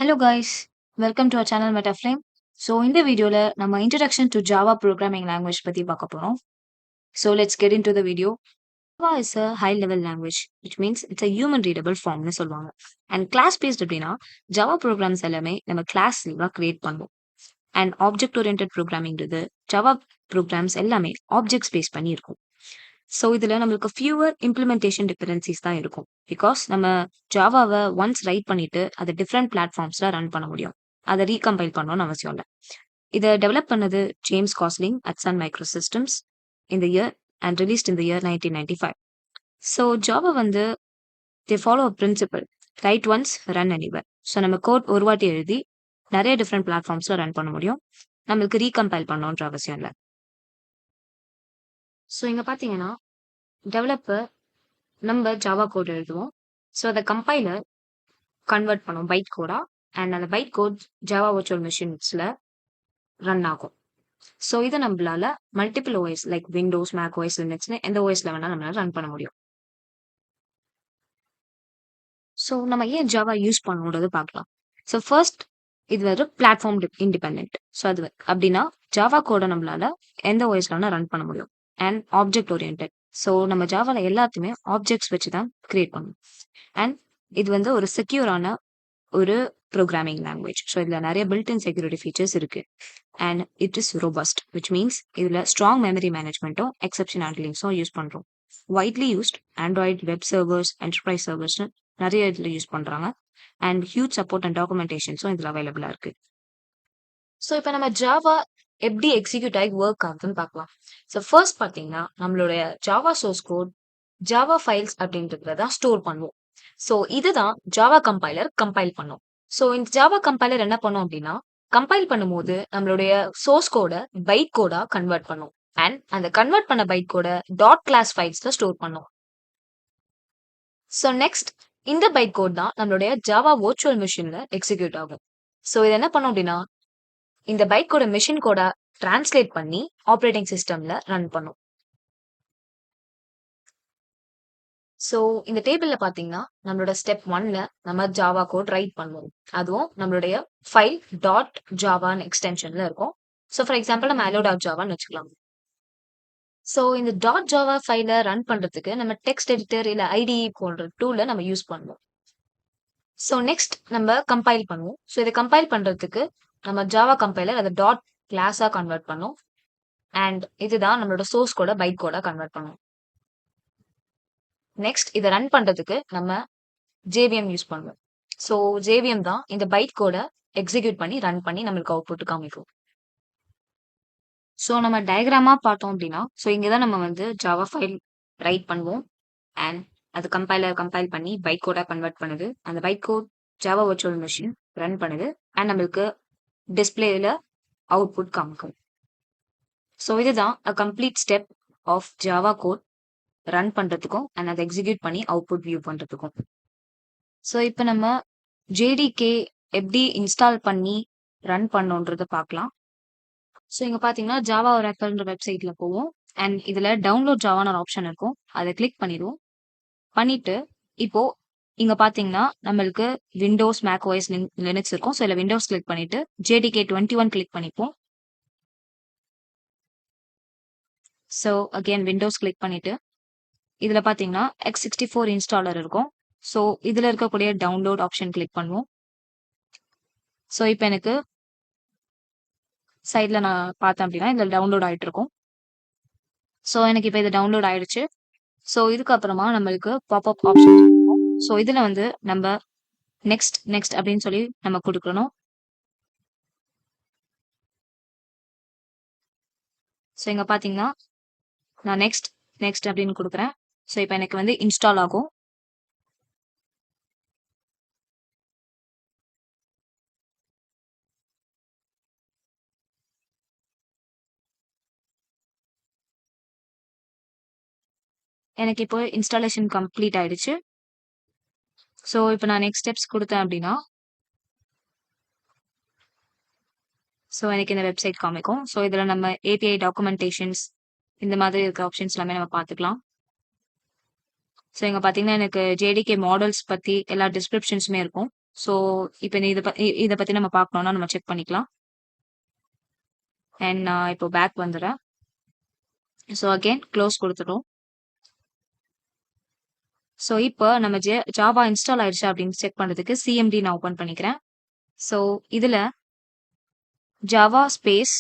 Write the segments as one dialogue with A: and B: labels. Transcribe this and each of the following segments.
A: Hello guys, welcome to our channel Metaflame. So இந்த வீடியோல நம்ம introduction to Java programming language பத்தி பார்க்க போறோம். So let's get into the video. Java is a high level language, which means it's a human readable form னு சொல்லுவாங்க. And class based அப்படின்னா Java programs எல்லாமே நம்ம class லா create பண்ணுவோம். And object oriented programming Java programs எல்லாமே objects base பண்ணி இருக்கும். So இதுல நம்மளுக்கு ஃபியூவர் இம்ப்ளிமெண்டேஷன் டிபெண்டன்சிஸ் தான் இருக்கும். பிகாஸ் நம்ம ஜாவாவை ஒன்ஸ் ரைட் பண்ணிட்டு அதை டிஃப்ரெண்ட் பிளாட்ஃபார்ம்ஸ்ல ரன் பண்ண முடியும். அதை ரீகம்பைல் பண்ணணும்னு அவசியம் இல்லை. இதை டெவலப் பண்ணது James Gosling at Sun Microsystems in the year and released in the year 1995. So Java they follow a principle write once run anywhere. So நம்ம கோட் ஒரு வாட்டி எழுதி நிறைய டிஃப்ரெண்ட் பிளாட்ஃபார்ம்ஸ்ல ரன் பண்ண முடியும். நம்மளுக்கு ரீகம்பைல் பண்ணணுன்ற அவசியம் இல்லை. ஸோ இங்க பாத்தீங்கன்னா டெவலப்பர் நம்ம ஜாவா கோட் எழுதுவோம். ஸோ அதை கம்பைலர் கன்வெர்ட் பண்ணும் பைட் கோடா. அண்ட் அந்த பைட் கோட் ஜாவா வர்ச்சுவல் மிஷின்ஸ்ல ரன் ஆகும். ஸோ இதை நம்மளால multiple OS like Windows, Mac OS, லினக்ஸ்னு எந்த ஓஎஸ்ல வேணா நம்மளால ரன் பண்ண முடியும். ஸோ நம்ம ஏன் ஜாவா யூஸ் பண்ணணுன்றது பார்க்கலாம். ஸோ ஃபர்ஸ்ட் இது பிளாட்ஃபார்ம் இண்டிபெண்ட். ஸோ அது அப்படின்னா ஜாவா கோடை நம்மளால எந்த ஓஎஸ்ல வேணா ரன் பண்ண முடியும். And object orient. ஸோ நம்ம ஜாவால எல்லாத்தையுமே ஆப்ஜெக்ட்ஸ் வச்சு தான் கிரியேட் பண்ணும். அண்ட் இது ஒரு செக்யூரான ஒரு ப்ரோக்ராமிங் லாங்குவேஜ். ஸோ இதுல நிறைய பில்ட்-இன் செக்யூரிட்டி ஃபீச்சர்ஸ் இருக்கு. And it is robust, which means இதுல ஸ்ட்ராங் மெமரி மேனேஜ்மெண்ட்டும் எக்ஸப்ஷன் ஹேண்ட்லிங்ஸும் யூஸ் பண்றோம். Widely used Android web servers, enterprise சர்வர்ஸ்னு நிறைய இதுல யூஸ் பண்றாங்க. அண்ட் ஹியூஜ் சப்போர்ட் அண்ட் டாக்குமெண்டேஷன்ஸும் இதுல அவைலபிளா இருக்கு. ஸோ இப்போ நம்ம ஜாவா எப்படி எக்ஸிக்யூட் ஆகி ஒர்க் ஆகுதுன்னு பார்க்கலாம். ஸோ ஃபர்ஸ்ட் பார்த்தீங்கன்னா நம்மளுடைய Java source code Java files அப்படின்றதுல தான் ஸ்டோர் பண்ணுவோம். ஸோ இதுதான் ஜாவா கம்பைலர் கம்பைல் பண்ணும். ஸோ இந்த ஜாவா கம்பைலர் என்ன பண்ணும் அப்படின்னா கம்பைல் பண்ணும்போது நம்மளுடைய சோர்ஸ் கோட பைட் கோடா கன்வெர்ட் பண்ணும். அண்ட் அந்த கன்வெர்ட் பண்ண பைட் கோட டாட் கிளாஸ் ஃபைல்ஸ்ல ஸ்டோர் பண்ணும். ஸோ நெக்ஸ்ட் இந்த பைட் கோட் தான் நம்மளுடைய ஜாவா வர்ச்சுவல் மிஷின்ல எக்ஸிக்யூட் ஆகும். ஸோ இது என்ன பண்ணும் அப்படின்னா இந்த பைட் கோட மிஷின் கோட டிரான்ஸ்லேட் பண்ணி ஆப்ரேட்டிங் சிஸ்டம்ல ரன் பண்ணும். ஸோ இந்த டேபிள்ல பாத்தீங்கன்னா நம்மளோட ஸ்டெப் 1ல நம்ம ஜாவா கோட் ரைட் பண்ணுவோம். அதுவும் நம்மளுடைய ஃபைல் டாட் ஜாவான்னு எக்ஸ்டென்ஷன்ல இருக்கும். ஸோ ஃபார் எக்ஸாம்பிள் நம்ம hello டாட் ஜாவான்னு வச்சுக்கலாம். ஸோ இந்த டாட் ஜாவா ஃபைலை ரன் பண்றதுக்கு நம்ம டெக்ஸ்ட் எடிட்டர் இல்ல ஐடிஇ போன்ற டூலை நம்ம யூஸ் பண்ணுவோம். ஸோ நெக்ஸ்ட் நம்ம கம்பைல் பண்ணுவோம். ஸோ இதை கம்பைல் பண்றதுக்கு நம்ம ஜாவா கம்பைலர் அதை டாட் கிளாஸா கன்வெர்ட் பண்ணும். அண்ட் இதுதான் நம்மளோட சோர்ஸ் கோட பைட் கோடா கன்வெர்ட் பண்ணும். நெக்ஸ்ட் இதை ரன் பண்றதுக்கு நம்ம ஜேவிஎம் யூஸ் பண்ணுவோம். ஸோ ஜேவிஎம் தான் இந்த பைட் கோட எக்ஸிக்யூட் பண்ணி ரன் பண்ணி நம்மளுக்கு அவுட்புட் காமிக்கும். ஸோ நம்ம டயக்ராமா பார்த்தோம் அப்படின்னா ஸோ இங்கதான் நம்ம ஜாவா ஃபைல் ரைட் பண்ணுவோம். அண்ட் அது கம்பைல் பண்ணி பைட் கோடா கன்வெர்ட் பண்ணுது. அந்த byte code Java virtual machine run பண்ணுது. அண்ட் நம்மளுக்கு டிஸ்பிளேல அவுட்புட் காமிக்கும். ஸோ இதுதான் a complete step of Java code run பண்றதுக்கும் அண்ட் அதை எக்ஸிக்யூட் பண்ணி அவுட்புட் வியூ பண்றதுக்கும். ஸோ இப்போ நம்ம ஜேடிகே எப்படி இன்ஸ்டால் பண்ணி ரன் பண்ணோன்றத பார்க்கலாம். ஸோ இங்க பாத்தீங்கன்னா ஜாவா ஒராக்கல்ன்ற வெப்சைட்ல போவோம். அண்ட் இதுல டவுன்லோட் ஜாவான ஒரு ஆப்ஷன் இருக்கும். அதை கிளிக் பண்ணிடுவோம். பண்ணிட்டு இப்போ இங்க பாத்தீங்கன்னா நம்மளுக்கு விண்டோஸ், மேக் ஓஎஸ், லினக்ஸ் இருக்கும். ஸோ இதுல விண்டோஸ் கிளிக் பண்ணிட்டு ஜேடிகே 21 கிளிக் பண்ணிப்போம். ஸோ அகெயின் விண்டோஸ் கிளிக் பண்ணிட்டு இதுல பாத்தீங்கன்னா x64 இன்ஸ்டாலர் இருக்கும். ஸோ இதுல இருக்கக்கூடிய டவுன்லோட் ஆப்ஷன் கிளிக் பண்ணுவோம். ஸோ இப்போ எனக்கு சைட்ல நான் பார்த்தேன் அப்படின்னா இதுல டவுன்லோட் ஆயிட்டு இருக்கும். ஸோ எனக்கு இப்போ இது டவுன்லோட் ஆயிடுச்சு. ஸோ இதுக்கப்புறமா நம்மளுக்கு பாப்அப் ஆப்ஷன் இருக்கும். ஸோ இதுல நம்ம நெக்ஸ்ட் நெக்ஸ்ட் அப்படின்னு சொல்லி நம்ம கொடுக்கணும். ஸோ இங்க பாத்தீங்கன்னா நான் நெக்ஸ்ட் நெக்ஸ்ட் அப்படின்னு கொடுக்குறேன். ஸோ இப்போ எனக்கு இன்ஸ்டால் ஆகும். எனக்கு இப்போ இன்ஸ்டாலேஷன் கம்ப்ளீட் ஆயிடுச்சு. ஸோ இப்போ நான் நெக்ஸ்ட் ஸ்டெப்ஸ் கொடுத்தேன் அப்படின்னா ஸோ எனக்கு இந்த வெப்சைட் காமிக்கும். ஸோ இதுல நம்ம ஏபிஐ டாக்குமெண்டேஷன்ஸ் இந்த மாதிரி இருக்க ஆப்ஷன்ஸ் எல்லாமே நம்ம பார்த்துக்கலாம். ஸோ இங்க பாத்தீங்கன்னா எனக்கு ஜேடிகே மாடல்ஸ் பத்தி எல்லா டிஸ்கிரிப்ஷன்ஸுமே இருக்கும். ஸோ இப்போ இத பத்தி நம்ம பார்க்கணும்னா நம்ம செக் பண்ணிக்கலாம். அண்ட் நான் இப்போ பேக் வந்துடுறேன். ஸோ அகைன் க்ளோஸ் குடுத்துட்டோம். ஸோ இப்போ நம்ம ஜாவா இன்ஸ்டால் ஆயிடுச்சா அப்படின்னு செக் பண்றதுக்கு சிஎம்டி நான் ஓப்பன் பண்ணிக்கிறேன். ஸோ இதுல ஜாவா ஸ்பேஸ்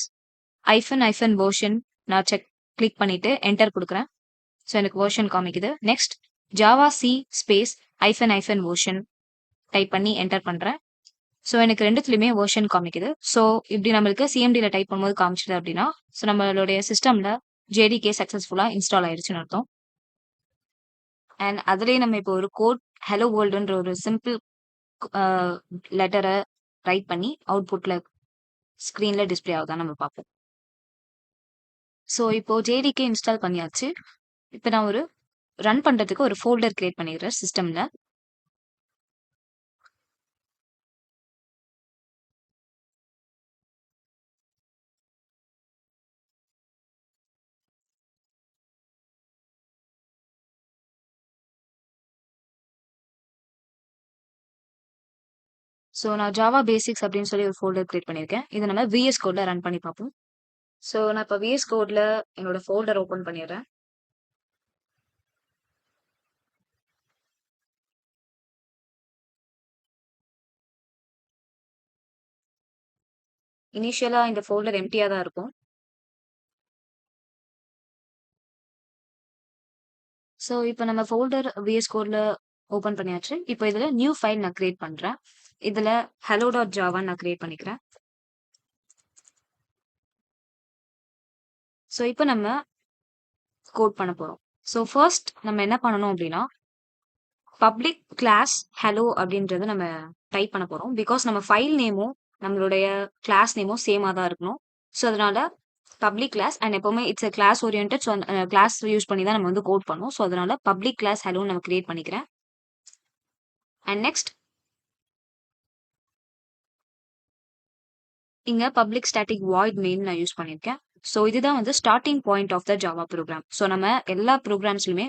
A: ஐஃபன் வெர்ஷன் நான் கிளிக் பண்ணிட்டு என்டர் குடுக்குறேன். ஸோ எனக்கு வெர்ஷன் காமிக்குது. நெக்ஸ்ட் ஜாவா சி ஸ்பேஸ் ஐஃபன் வெர்ஷன் டைப் பண்ணி என்டர் பண்றேன். ஸோ எனக்கு 2த்துலயுமே வெர்ஷன் காமிக்குது. ஸோ இப்படி நம்மளுக்கு சிஎம்டில டைப் பண்ணும்போது காமிச்சது அப்படின்னா, ஸோ நம்மளுடைய சிஸ்டம்ல ஜேடிகே சக்சஸ்ஃபுல்லா இன்ஸ்டால் ஆயிருச்சுன்னு அர்த்தம். அண்ட் அதுலயே நம்ம இப்போ ஒரு கோட் ஹலோ வேர்ல்டுன்ற ஒரு சிம்பிள் லெட்டர ரைட் பண்ணி அவுட்புட்ல ஸ்க்ரீன்ல டிஸ்ப்ளே ஆகுதான்னு நம்ம பார்ப்போம். ஸோ இப்போ ஜேடிகே இன்ஸ்டால் பண்ணியாச்சு. இப்போ நான் ஒரு ரன் பண்றதுக்கு ஒரு ஃபோல்டர் கிரியேட் பண்ணிடுறேன் சிஸ்டம்ல. ஸோ நான் ஜாவா பேசிக்ஸ் அப்படின்னு சொல்லி ஒரு ஃபோல்டர் கிரியேட் பண்ணியிருக்கேன். இதை நம்ம விஎஸ் கோட்ல ரன் பண்ணி பார்ப்போம். ஸோ நான் இப்போ விஎஸ் கோட்ல என்னோட ஃபோல்டர் ஓப்பன் பண்ணிடுறேன். இனிஷியலா இந்த ஃபோல்டர் எம்டியா தான் இருக்கும். ஸோ இப்போ நம்ம ஃபோல்டர் விஎஸ் கோட்ல ஓப்பன் பண்ணியாச்சு. இப்போ இதுல நியூ ஃபைல் நான் கிரியேட் பண்றேன். இதுல hello.java நான் கிரியேட் பண்ணிக்கிறேன். ஸோ இப்போ நம்ம கோட் பண்ண போறோம். ஸோ ஃபர்ஸ்ட் நம்ம என்ன பண்ணணும் அப்படின்னா, பப்ளிக் கிளாஸ் ஹலோ அப்படின்றத நம்ம டைப் பண்ண போறோம். பிகாஸ் நம்ம ஃபைல் நேமும் நம்மளுடைய கிளாஸ் நேமும் சேமா தான் இருக்கணும். ஸோ அதனால பப்ளிக் கிளாஸ் அண்ட் எப்பவுமே இட்ஸ் கிளாஸ் ஓரியன்டட். ஸோ அந்த கிளாஸ் யூஸ் பண்ணி தான் நம்ம வந்து கோட் பண்ணுவோம். ஸோ அதனால பப்ளிக் கிளாஸ் ஹலோ நம்ம கிரியேட் பண்ணிக்கிறேன். அண்ட் நெக்ஸ்ட் இங்க பப்ளிக் ஸ்டாட்டிக் வாய்ட் மெயின் நான் யூஸ் பண்ணியிருக்கேன். ஸோ இதுதான் வந்து starting point of the Java program. So நம்ம எல்லா ப்ரோக்ராம்ஸ்லையுமே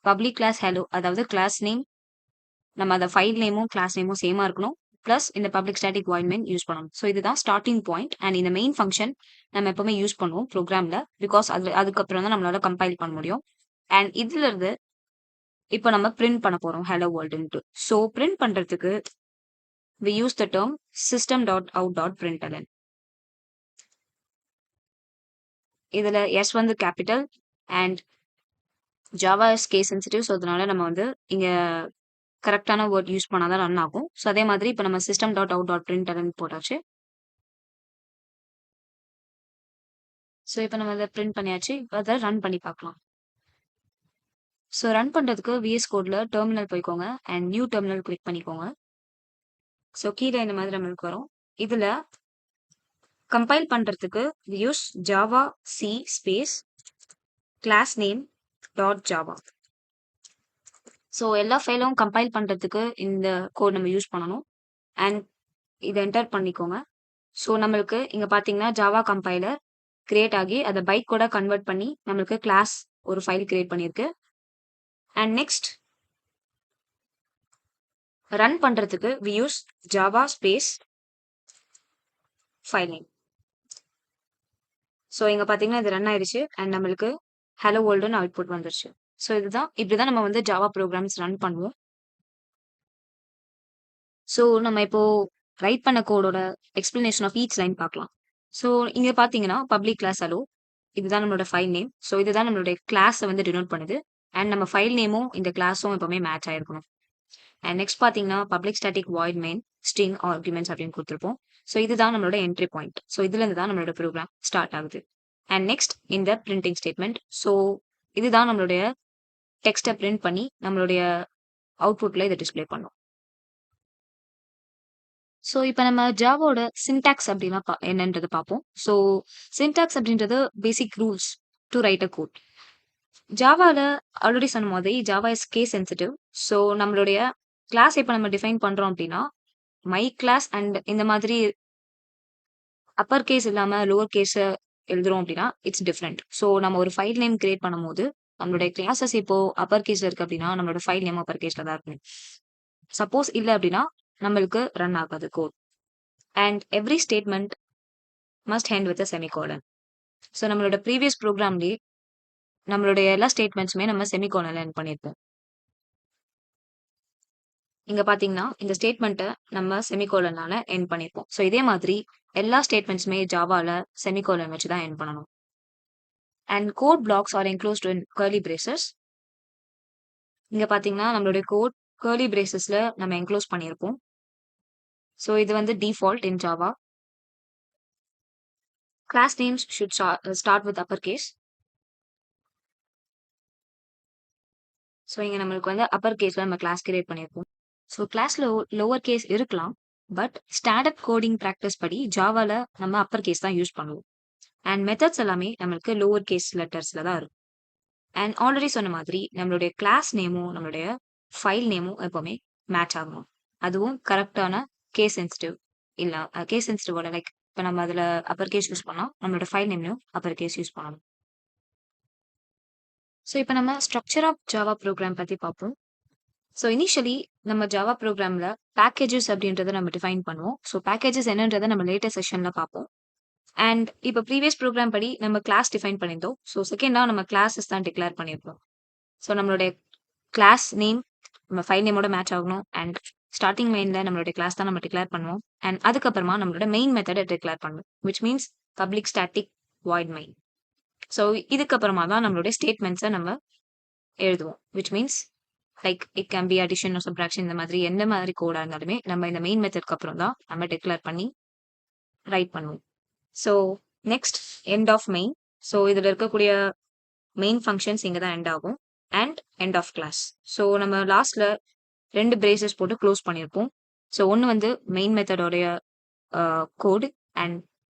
A: பப்ளிக் கிளாஸ் ஹலோ, அதாவது கிளாஸ் நேம், நம்ம அந்த ஃபைல் நேமும் கிளாஸ் நேமும் சேமா இருக்கணும். பிளஸ் இந்த public static void main use பண்ணணும். ஸோ இதுதான் ஸ்டார்டிங் பாயிண்ட். அண்ட் இந்த மெயின் ஃபங்க்ஷன் நம்ம எப்பவுமே யூஸ் பண்ணுவோம் ப்ரோக்ராம்ல. பிகாஸ் அதுக்கப்புறம் தான் நம்மளால கம்பைல் பண்ண முடியும். அண்ட் இதுல இருந்து இப்போ நம்ம பிரிண்ட் பண்ண போறோம் ஹலோ வேர்ல்டுன்ட்டு. ஸோ பிரிண்ட் பண்றதுக்கு we use the term system.out.println. இதுல S வந்து capital and Java is case sensitive. So அதனால நம்ம வந்து இங்க கரெக்டான வேர்ட் யூஸ் பண்ணாதான் ரன் ஆகும். ஸோ அதே மாதிரி இப்போ நம்ம system.out.println போட்டாச்சு. ஸோ இப்போ நம்ம இதை பிரிண்ட் பண்ணியாச்சு. இப்போ அதை ரன் பண்ணி பார்க்கலாம். ஸோ ரன் பண்றதுக்கு விஎஸ் கோட்ல டெர்மினல் போய்க்கோங்க அண்ட் நியூ டெர்மினல் கிளிக் பண்ணிக்கோங்க. ஸோ கீழே இந்த மாதிரி நம்மளுக்கு வரும். இதுல கம்பைல் பண்றதுக்கு we use java c space class name dot java. So எல்லா ஃபைலும் கம்பைல் பண்றதுக்கு இந்த கோட் நம்ம யூஸ் பண்ணணும். அண்ட் இதை என்டர் பண்ணிக்கோங்க. ஸோ நம்மளுக்கு இங்க பாத்தீங்கன்னா ஜாவா கம்பைலர் கிரியேட் ஆகி அதை பைட் கூட கன்வெர்ட் பண்ணி நம்மளுக்கு கிளாஸ் ஒரு ஃபைல் கிரியேட் பண்ணியிருக்கு. அண்ட் நெக்ஸ்ட் ரன் பண்றதுக்கு we use java space file name. So இங்க பாத்தீங்கன்னா இது ரன் ஆயிடுச்சு அண்ட் நம்மளுக்கு ஹலோ வேர்ல்டுன்னு அவுட்புட் வந்துருச்சு. ஸோ இப்படிதான் நம்ம வந்து ஜாவா ப்ரோக்ராம்ஸ் ரன் பண்ணுவோம். ஸோ நம்ம இப்போ ரைட் பண்ண கோடோட எக்ஸ்பிளனேஷன் ஆஃப் ஈச் லைன் பார்க்கலாம். ஸோ இங்க பாத்தீங்கன்னா பப்ளிக் கிளாஸ் ஹலோ, இதுதான் நம்மளோட ஃபைல் நேம். ஸோ இதுதான் நம்மளுடைய கிளாஸை வந்து டினோட் பண்ணுது. அண்ட் நம்ம ஃபைல் நேமும் இந்த கிளாஸும் எப்பவுமே மேட்ச் ஆயிருக்கணும். அண்ட் நெக்ஸ்ட் பாத்தீங்கன்னா public static void main string arguments அப்படின்னு கொடுத்துருப்போம். ஸோ இதுதான் நம்மளோட என்ட்ரி பாயிண்ட். ஸோ இதுல இருந்து தான் நம்மளோட ப்ரோக்ராம் ஸ்டார்ட் ஆகுது. அண்ட் நெக்ஸ்ட் இந்த பிரிண்டிங் ஸ்டேட்மெண்ட். ஸோ இதுதான் நம்மளுடைய டெக்ஸ்ட்டை பிரிண்ட் பண்ணி நம்மளுடைய அவுட்புட்ல இதை டிஸ்ப்ளே பண்ணும். ஸோ இப்போ நம்ம ஜாவோட சின்டாக்ஸ் அப்படின்னா என்னன்றது பார்ப்போம். ஸோ சின்டாக்ஸ் அப்படின்றது basic rules to write a code. ஜாவால ஆல்ரெடி சொன்ன மாதிரி Java is case sensitive. So நம்மளுடைய கிளாஸ் இப்போ நம்ம டிஃபைன் பண்றோம் அப்படின்னா மை கிளாஸ் அண்ட் இந்த மாதிரி அப்பர் கேஸ் இல்லாம லோவர் கேஸ் எழுதுறோம் அப்படின்னா இட்ஸ் டிஃப்ரெண்ட். ஸோ நம்ம ஒரு ஃபைல் நேம் கிரியேட் பண்ணும்போது நம்மளுடைய கிளாஸஸ் இப்போ அப்பர் கேஸ்ல இருக்கு அப்படின்னா நம்மளோட ஃபைல் நேம் அப்பர் கேஸ்ல தான் இருக்கும். சப்போஸ் இல்லை அப்படின்னா நம்மளுக்கு ரன் ஆகாது code. And every statement must end with a semicolon. So நம்மளோட ப்ரீவியஸ் ப்ரோக்ராம்லேயே நம்மளுடைய எல்லா ஸ்டேட்மெண்ட்ஸுமே நம்ம செமிகோலன்ல எண்ட் பண்ணியிருப்போம். இங்க பாத்தீங்கன்னா இந்த ஸ்டேட்மெண்ட்டை நம்ம செமிகோலனால எண்ட் பண்ணியிருப்போம். ஸோ இதே மாதிரி எல்லா ஸ்டேட்மெண்ட்ஸுமே ஜாவால செமிகோலன் வச்சு தான் எண்ட் பண்ணணும். And code blocks are enclosed in curly braces. இங்க பாத்தீங்கன்னா நம்மளுடைய கோட் curly bracesல நம்ம என்க்ளோஸ் பண்ணியிருப்போம். ஸோ இது வந்து default in Java. Class names should start with upper case. So இங்க நம்மளுக்கு வந்து அப்பர் கேஸ்ல நம்ம கிளாஸ் கிரியேட் பண்ணியிருப்போம். ஸோ கிளாஸ்ல லோவர் கேஸ் இருக்கலாம். பட் ஸ்டாண்டர்ட் கோடிங் ப்ராக்டிஸ் படி ஜாவால நம்ம அப்பர் கேஸ் தான் யூஸ் பண்ணுவோம். அண்ட் மெத்தட்ஸ் எல்லாமே நம்மளுக்கு லோவர் கேஸ் லெட்டர்ஸ்ல தான் இருக்கும். அண்ட் ஆல்ரெடி சொன்ன மாதிரி நம்மளுடைய கிளாஸ் நேமும் நம்மளுடைய ஃபைல் நேமும் எப்பவுமே மேட்ச் ஆகணும். அதுவும் கரெக்டான கேஸ் சென்சிட்டிவ் இல்ல கேஸ் சென்சிட்டிவோட லைக் இப்போ நம்ம அதுல அப்பர் கேஸ் யூஸ் பண்ணோம் நம்மளோட ஃபைல் நேம்லையும் அப்பர் கேஸ் யூஸ் பண்ணணும். ஸோ இப்போ நம்ம ஸ்ட்ரக்சர் ஆஃப் ஜாவா ப்ரோக்ராம் பத்தி பார்ப்போம். ஸோ இனிஷியலி நம்ம ஜாவா ப்ரோக்ராம்ல பேக்கேஜஸ் அப்படின்றத நம்ம டிஃபைன் பண்ணுவோம். ஸோ பேக்கேஜஸ் என்னன்றதை நம்ம லேட்டஸ்ட் செஷன்ல பார்ப்போம். அண்ட் இப்போ ப்ரீவியஸ் ப்ரோக்ராம் படி நம்ம கிளாஸ் டிஃபைன் பண்ணியிருந்தோம். ஸோ செகண்டா நம்ம கிளாஸஸ் தான் டிக்ளேர் பண்ணியிருப்போம். ஸோ நம்மளுடைய கிளாஸ் நேம் நம்ம ஃபைல் நேமோட மேட்ச் ஆகணும். அண்ட் ஸ்டார்டிங் மெயின்ல நம்மளுடைய கிளாஸ் தான் நம்ம டிக்ளேர் பண்ணுவோம். அண்ட் அதுக்கப்புறமா நம்மளோட மெயின் மெத்தடை டிக்ளேர் பண்ணுவோம். Which means public static void main. So இதுக்கப்புறமா தான் நம்மளுடைய ஸ்டேட்மெண்ட்ஸை நம்ம எழுதுவோம். Which means like it can B addition subtraction இந்த மாதிரி எந்த மாதிரி கோடா இருந்தாலுமே நம்ம இந்த மெயின் மெத்தட்க்கு அப்புறம் தான் நம்ம டிக்ளேர் பண்ணி ரைட் பண்ணுவோம். So next end of main. So இதில் இருக்கக்கூடிய மெயின் ஃபங்க்ஷன்ஸ் இங்கே தான் எண்ட் ஆகும். And end of class. So நம்ம லாஸ்ட்ல 2 பிரேசஸ் போட்டு க்ளோஸ் பண்ணியிருப்போம். ஸோ ஒன்று வந்து மெயின் மெத்தடோடைய கோடு அண்ட்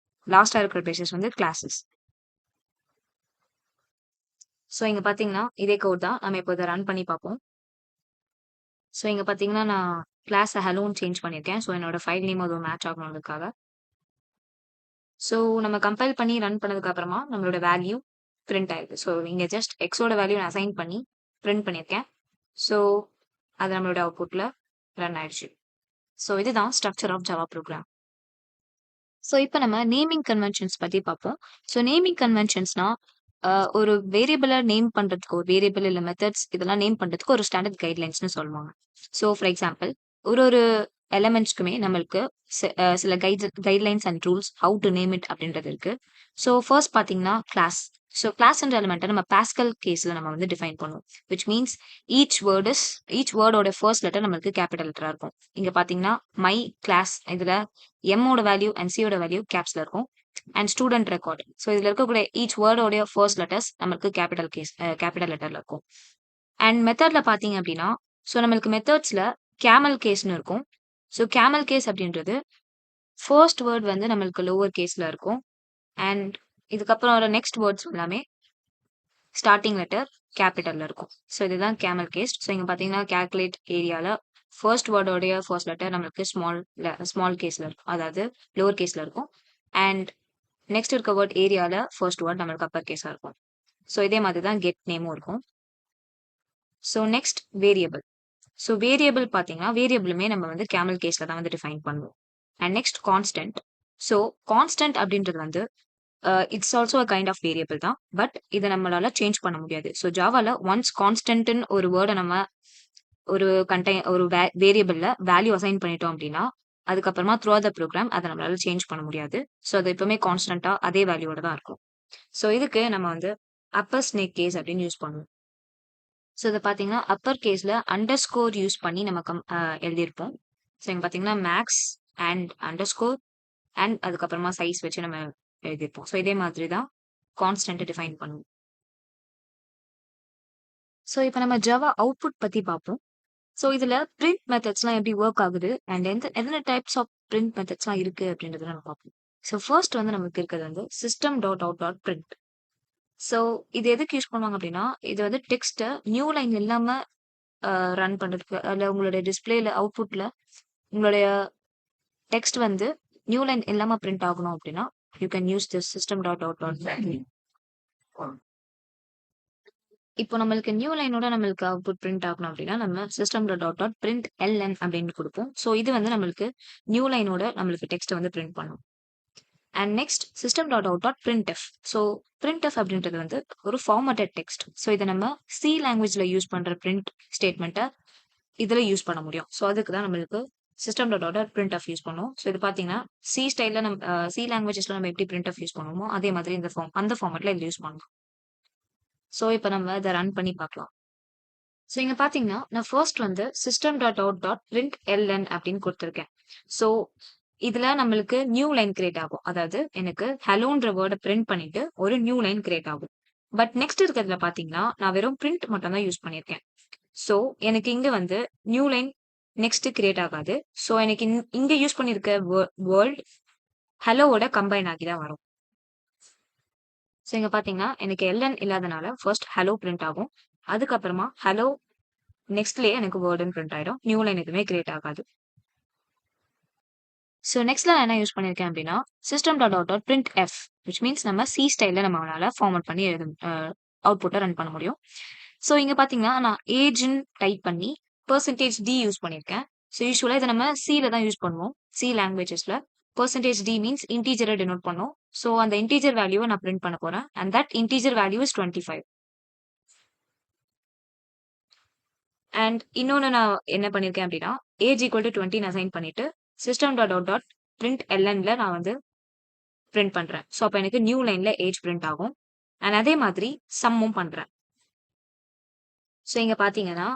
A: லாஸ்டா இருக்கிற பிரேசஸ் வந்து கிளாஸஸ். ஸோ இங்க பாத்தீங்கன்னா இதே கோட் தான் நம்ம இப்போ இதை ரன் பண்ணி பார்ப்போம். ஸோ இங்க பாத்தீங்கன்னா நான் கிளாஸ் ஹலோன்னு சேஞ்ச் பண்ணியிருக்கேன். ஸோ என்னோட ஃபைல் நேம் அது மேட்ச் ஆகணுன்றதுக்காக. ஸோ நம்ம கம்பைல் பண்ணி ரன் பண்ணதுக்கு அப்புறமா நம்மளோட வேல்யூ பிரிண்ட் ஆயிருக்கு. ஸோ இங்க ஜஸ்ட் எக்ஸோட வேல்யூ நான் அசைன் பண்ணி பிரிண்ட் பண்ணியிருக்கேன். ஸோ அது நம்மளோட அவுட்புட்ல ரன் ஆயிடுச்சு. ஸோ இதுதான் structure of Java program. So இப்போ நம்ம நேமிங் கன்வென்ஷன்ஸ் பத்தி பார்ப்போம். ஸோ நேமிங் கன்வென்ஷன்ஸ்னா ஒரு வேரியபிளை நேம் பண்றதுக்கு ஒரு வேரியபிள் இல்ல மெத்தட்ஸ் இதெல்லாம் நேம் பண்றதுக்கு ஒரு ஸ்டாண்டர்ட் கைட்லைன்ஸ்னு சொல்லுவாங்க. ஸோ ஃபார் எக்ஸாம்பிள் ஒரு எலமெண்ட்ஸ்க்குமே நம்மளுக்கு சில guidelines and rules how to name it அப்படின்றது இருக்கு. ஸோ ஃபர்ஸ்ட் பார்த்தீங்கன்னா கிளாஸ். ஸோ கிளாஸ்ன்ற எலமெண்ட்டை நம்ம பாஸ்கல் கேஸ்ல நம்ம வந்து டிஃபைன் பண்ணுவோம். விச் மீன்ஸ் ஈச் வேர்டோட ஃபர்ஸ்ட் லெட்டர் நம்மளுக்கு கேபிட்டல் லெட்டரா இருக்கும். இங்க பாத்தீங்கன்னா மை கிளாஸ் இதுல எம்மோட வேல்யூ அண்ட் சியோட வேல்யூ கேப்ஸ்ல இருக்கும். And student record. ஸோ இதுல இருக்கக்கூடிய ஈச் வேர்டோடைய ஃபர்ஸ்ட் லெட்டர்ஸ் நம்மளுக்கு கேபிட்டல் லெட்டர்ல இருக்கும். அண்ட் மெத்தட்ல பாத்தீங்க அப்படின்னா ஸோ நம்மளுக்கு மெத்தட்ஸ்ல கேமல் கேஸ்னு இருக்கும். ஸோ கேமல் கேஸ் அப்படின்றது ஃபர்ஸ்ட் வேர்ட் வந்து நம்மளுக்கு லோவர் கேஸ்ல இருக்கும். அண்ட் இதுக்கப்புறம் வர நெக்ஸ்ட் வேர்ட்ஸ் எல்லாமே ஸ்டார்டிங் லெட்டர் கேபிட்டல்ல இருக்கும். ஸோ இதுதான் கேமல் கேஸ். ஸோ இங்க பாத்தீங்கன்னா கால்குலேட் ஏரியால ஃபர்ஸ்ட் வேர்டோடைய ஃபர்ஸ்ட் லெட்டர் நம்மளுக்கு ஸ்மால் கேஸ்ல இருக்கும். அதாவது லோவர் கேஸ்ல இருக்கும். அண்ட் நெக்ஸ்ட் இருக்க வேர்ட் ஏரியால ஃபர்ஸ்ட் வேர்ட் நம்மளுக்கு அப்பர் கேஸா இருக்கும். ஸோ இதே மாதிரி தான் கெட் நேமும் இருக்கும். So next variable. So variable பார்த்தீங்கன்னா வேரியபிளுமே நம்ம வந்து கேமல் கேஸ்ல தான் வந்து டிஃபைன் பண்ணுவோம். And next constant. So constant அப்படின்றது வந்து it's also a kind of variable தான். பட் இதை நம்மளால சேஞ்ச் பண்ண முடியாது. ஸோ ஜாவால ஒன்ஸ் கான்ஸ்டன்ட்னு ஒரு வேர்டை நம்ம ஒரு வேரியபிள்ல வேல்யூ அசைன் பண்ணிட்டோம் அப்படின்னா அதுக்கப்புறமா த்ரூ த ப்ரோக்ராம் அதை நம்மளால சேஞ்ச் பண்ண முடியாது. ஸோ அது எப்பவுமே கான்ஸ்டன்டா அதே வேல்யூவோட தான் இருக்கும். ஸோ இதுக்கு நம்ம வந்து அப்பர் ஸ்னேக் கேஸ் அப்படின்னு யூஸ் பண்ணுவோம். ஸோ இதை பார்த்தீங்கன்னா அப்பர் கேஸ்ல அண்டர் ஸ்கோர் யூஸ் பண்ணி நம்ம எழுதியிருப்போம். ஸோ இங்க பார்த்தீங்கன்னா max and underscore and அதுக்கப்புறமா சைஸ் வச்சு நம்ம எழுதியிருப்போம். ஸோ இதே மாதிரி தான் கான்ஸ்டன்ட் டிஃபைன் பண்ணுவோம். ஸோ இப்போ நம்ம ஜாவா அவுட்புட் பத்தி பார்ப்போம். ஸோ இதுல பிரிண்ட் மெத்தட்ஸ்லாம் எப்படி ஒர்க் ஆகுது அண்ட் எந்த டைப்ஸ் ஆஃப் பிரிண்ட் மெத்தட்ஸ்லாம் இருக்கு அப்படின்றத நம்ம பார்ப்போம். ஸோ ஃபர்ஸ்ட் வந்து நமக்கு இருக்கிறது வந்து system dot out dot print. So இது எதுக்கு யூஸ் பண்ணுவாங்க அப்படின்னா இது வந்து டெக்ஸ்ட்டை நியூ லைன் இல்லாம ரன் பண்றதுக்கு அதில் உங்களுடைய டிஸ்பிளேல அவுட்புட்ல உங்களுடைய டெக்ஸ்ட் வந்து நியூ லைன் இல்லாம பிரிண்ட் ஆகணும் அப்படின்னா you can use tissue system dot out dot இப்போ நம்மளுக்கு நியூ லைனோட நம்மளுக்கு அவுட்புட் பிரிண்ட் ஆகணும் அப்படின்னா, நம்ம system.out.println அப்படின்னு குடுப்போம். ஸோ இது வந்து நம்மளுக்கு நியூ லைனோட நம்மளுக்கு டெக்ஸ்ட்ட வந்து பிரிண்ட் பண்ணும். And next system.out.printf. So printf அப்படின்றது வந்து ஒரு ஃபார்மேட்டட் டெக்ஸ்ட். ஸோ இத நம்ம சி லாங்குவேஜ்ல யூஸ் பண்ற பிரிண்ட் ஸ்டேட்மெண்ட்ட இதுல யூஸ் பண்ண முடியும். ஸோ அதுக்கு தான் நம்மளுக்கு system.out.printf யூஸ் பண்ணுவோம். ஸோ இது பார்த்தீங்கன்னா, சி ஸ்டைல்ல சி லாங்குவேஜஸ்ல நம்ம எப்படி printf யூஸ் பண்ணுவோமோ, அதே மாதிரி அந்த ஃபார்மேட்ல இதுல யூஸ் பண்ணலாம். ஸோ இப்ப நம்ம இத ரன் பண்ணி பார்க்கலாம். ஸோ இங்க பார்த்தீங்கன்னா, நான் ஃபர்ஸ்ட் வந்து system.out.println அப்படின்னு குடுத்திருக்கேன். ஸோ இதுல நம்மளுக்கு நியூ லைன் கிரியேட் ஆகும். அதாவது எனக்கு ஹலோன்ற வேர்ட பிரிண்ட் பண்ணிட்டு ஒரு நியூ லைன் கிரியேட் ஆகும். பட் நெக்ஸ்ட் இருக்கிறதுல பார்த்தீங்கன்னா, நான் வெறும் பிரிண்ட் மட்டும் தான் யூஸ் பண்ணியிருக்கேன். ஸோ எனக்கு இங்க வந்து நியூ லைன் நெக்ஸ்ட் கிரியேட் ஆகாது. ஸோ எனக்கு இங்க யூஸ் பண்ணியிருக்க வேர்ல்ட் ஹலோவோட கம்பைன் ஆகி தான் வரும். ஸோ இங்க பார்த்தீங்கன்னா, எனக்கு எல்என் இல்லாதனால ஃபர்ஸ்ட் ஹலோ பிரிண்ட் ஆகும். அதுக்கப்புறமா ஹலோ நெக்ஸ்ட்லயே எனக்கு வேர்டுன்னு பிரிண்ட் ஆயிடும். நியூ லைன் எதுவுமே கிரியேட் ஆகாது. ஸோ நெக்ஸ்ட்ல நான் என்ன யூஸ் பண்ணியிருக்கேன் அப்படின்னா, system.out.printf which மீன்ஸ் நம்ம சி ஸ்டைல்ல நம்மளால ஃபார்மேட் பண்ணி அவுட்புட்ட ரன் பண்ண முடியும். ஸோ இங்க பார்த்தீங்கன்னா, நான் ஏஜ்ன்னு டைப் பண்ணி %d யூஸ் பண்ணியிருக்கேன். ஸோ யூசுவலா இத நம்ம சில தான் யூஸ் பண்ணுவோம். சி லாங்குவேஜஸ்ல %d மீன்ஸ் இன்டிஜர டினோட் பண்ணும். ஸோ அந்த இன்டிஜர் வேல்யூவ நான் பிரிண்ட் பண்ண போறேன். And that integer value is 25. And இன்னொன்னு நான் என்ன பண்ணியிருக்கேன் அப்படின்னா, ஏஜ் ஈக்குவல் டு 20 அசைன் பண்ணிட்டு system.out.printlnல நான் வந்து பிரிண்ட் பண்றேன். ஸோ அப்ப எனக்கு நியூ லைன்ல ஏஜ் பிரிண்ட் ஆகும். அண்ட் அதே மாதிரி சம்மும் பண்றேன். ஸோ இங்க பார்த்தீங்கன்னா,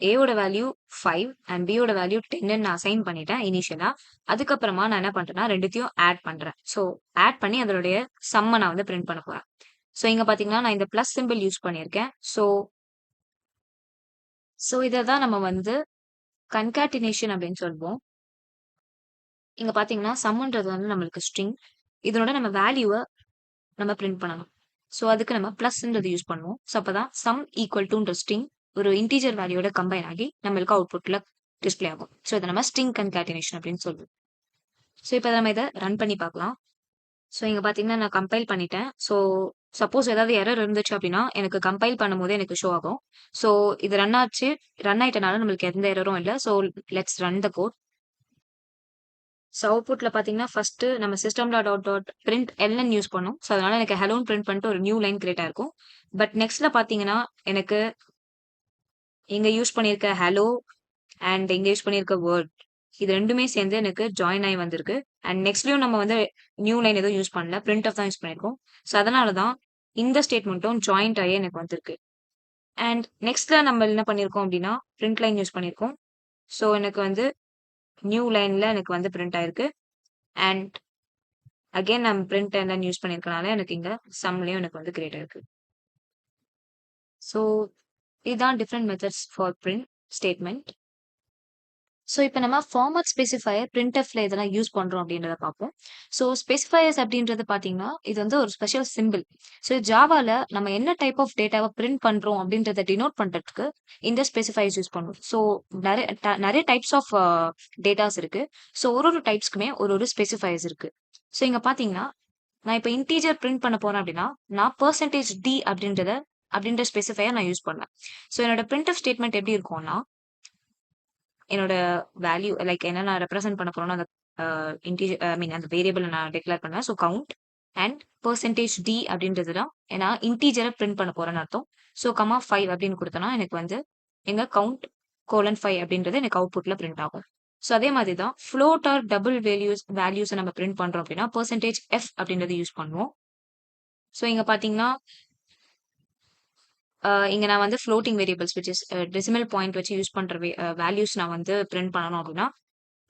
A: ஏவோட வேல்யூ 5 அண்ட் பியோட வேல்யூ 10ன்னு நான் அசைன் பண்ணிட்டேன் இனிஷியலா. அதுக்கப்புறமா நான் என்ன பண்றேன்னா, 2த்தையும் ஆட் பண்றேன். ஸோ ஆட் பண்ணி அதனுடைய சம்ம நான் வந்து பிரிண்ட் பண்ண போறேன். ஸோ இங்க பார்த்தீங்கன்னா, நான் இந்த பிளஸ் சிம்பிள் யூஸ் பண்ணியிருக்கேன். ஸோ இத தான் நம்ம வந்து கன்காட்டினேஷன் அப்படின்னு சொல்வோம். இங்க பார்த்தீங்கன்னா, சம்ன்றது வந்து நம்மளுக்கு ஸ்ட்ரிங். இதனோட நம்ம வேல்யூவ நம்ம பிரிண்ட் பண்ணணும். ஸோ அதுக்கு நம்ம பிளஸ்ன்றது யூஸ் பண்ணுவோம். ஸோ அப்பதான் சம் ஈக்குவல் டூன்ற ஸ்ட்ரிங் ஒரு இன்டிஜர் வேல்யூவோட கம்பைன் ஆகி நம்மளுக்கு அவுட்புட்ல டிஸ்ப்ளே ஆகும். ஸோ இத நம்ம ஸ்ட்ரிங் கன்காட்டினேஷன் அப்படின்னு சொல்லுவோம். ஸோ இப்ப நம்ம இத ரன் பண்ணி பார்க்கலாம். ஸோ இங்க பார்த்தீங்கன்னா, நான் கம்பைல் பண்ணிட்டேன். ஸோ சப்போஸ் ஏதாவது எரர் இருந்துச்சு அப்படின்னா, எனக்கு கம்பைல் பண்ணும்போதே எனக்கு ஷோ ஆகும். ஸோ இது ரன் ஆச்சு. ரன் ஆயிட்டனால நம்மளுக்கு எந்த எரரும் இல்ல. So let's run the code. So அவுட்புட்ல பார்த்தீங்கன்னா, ஃபர்ஸ்ட்டு நம்ம system.out.println யூஸ் பண்ணோம். ஸோ அதனால எனக்கு ஹலோன்னு பிரிண்ட் பண்ணிட்டு ஒரு நியூ லைன் கிரியேட் ஆயிருக்கும். பட் நெக்ஸ்ட்ல பார்த்தீங்கன்னா, எனக்கு இங்க யூஸ் பண்ணியிருக்க ஹலோ அண்ட் இங்க யூஸ் பண்ணியிருக்க வேர்ட் இது 2மே சேர்ந்து எனக்கு ஜாயின் ஆயி வந்திருக்கு. அண்ட் நெக்ஸ்ட்லயும் நம்ம வந்து நியூ லைன் எதுவும் யூஸ் பண்ணல. printf தான் யூஸ் பண்ணியிருக்கோம். ஸோ அதனால தான் இந்த ஸ்டேட்மெண்ட்டும் ஜாயிண்ட் ஆயி எனக்கு வந்திருக்கு. அண்ட் நெக்ஸ்ட்ல நம்ம என்ன பண்ணியிருக்கோம் அப்படின்னா, பிரிண்ட் லைன் யூஸ் பண்ணியிருக்கோம். ஸோ எனக்கு வந்து நியூ லைன்ல எனக்கு வந்து பிரிண்ட் ஆயிருக்கு. அண்ட் அகைன் நம்ம பிரிண்ட் லைன் யூஸ் பண்ணியிருக்கனால எனக்கு இங்க சம்லயும் எனக்கு வந்து கிரியேட் ஆயிருக்கு. ஸோ இதுதான் different methods for print statement. So இப்ப நம்ம ஃபார்மேட் ஸ்பெசிஃபையர் printfல இதெல்லாம் யூஸ் பண்றோம் அப்படின்றத பார்ப்போம். ஸோ ஸ்பெசிஃபையர்ஸ் அப்படின்றது பார்த்தீங்கன்னா, இது வந்து ஒரு ஸ்பெஷல் சிம்பிள். ஸோ ஜாவால நம்ம என்ன டைப் ஆஃப் டேட்டாவ பிரிண்ட் பண்றோம் அப்படின்றத டினோட் பண்றதுக்கு இந்த ஸ்பெசிஃபையர்ஸ் யூஸ் பண்ணுவோம். ஸோ நெறைய டைப்ஸ் ஆஃப் டேட்டாஸ் இருக்கு. ஸோ ஒரு டைப்ஸ்க்குமே ஒரு ஸ்பெசிஃபையர்ஸ் இருக்கு. ஸோ இங்க பார்த்தீங்கன்னா, நான் இப்ப இன்டிஜர் பிரிண்ட் பண்ண போறேன் அப்படின்னா, நான் %d அப்படின்ற ஸ்பெசிஃபையர் நான் யூஸ் பண்ணுவேன். ஸோ என்னோட printf ஸ்டேட்மெண்ட் எப்படி இருக்கும்னா, என்னோட வேல்யூ லைக் என்ன நான் ரெப்ரசென்ட் பண்ண போறேனோ அந்த இன்டிஜர் ஐ மீன் அந்த வேரியபிள் நான் டிக்ளேர் பண்ணுவேன். ஸோ கவுண்ட் அண்ட் %d அப்படின்றது தான் நான் இன்டிஜர பிரிண்ட் பண்ண போறேன்னு அர்த்தம். ஸோ 5 அப்படின்னு குடுத்தேன்னா எனக்கு வந்து எங்க கவுண்ட் :5 அப்படின்றது எனக்கு அவுட்புட்ல பிரிண்ட் ஆகும். ஸோ அதே மாதிரி தான் ஃப்ளோட் ஆர் டபுள் வேல்யூஸ நம்ம பிரிண்ட் பண்றோம் அப்படின்னா %f அப்படின்றத யூஸ் பண்ணுவோம். ஸோ இங்க பார்த்தீங்கன்னா, இங்க நான் வந்து floating variables which is decimal point வச்சு யூஸ் பண்ற வேல்யூஸ் நான் வந்து பிரிண்ட் பண்ணணும் அப்படின்னா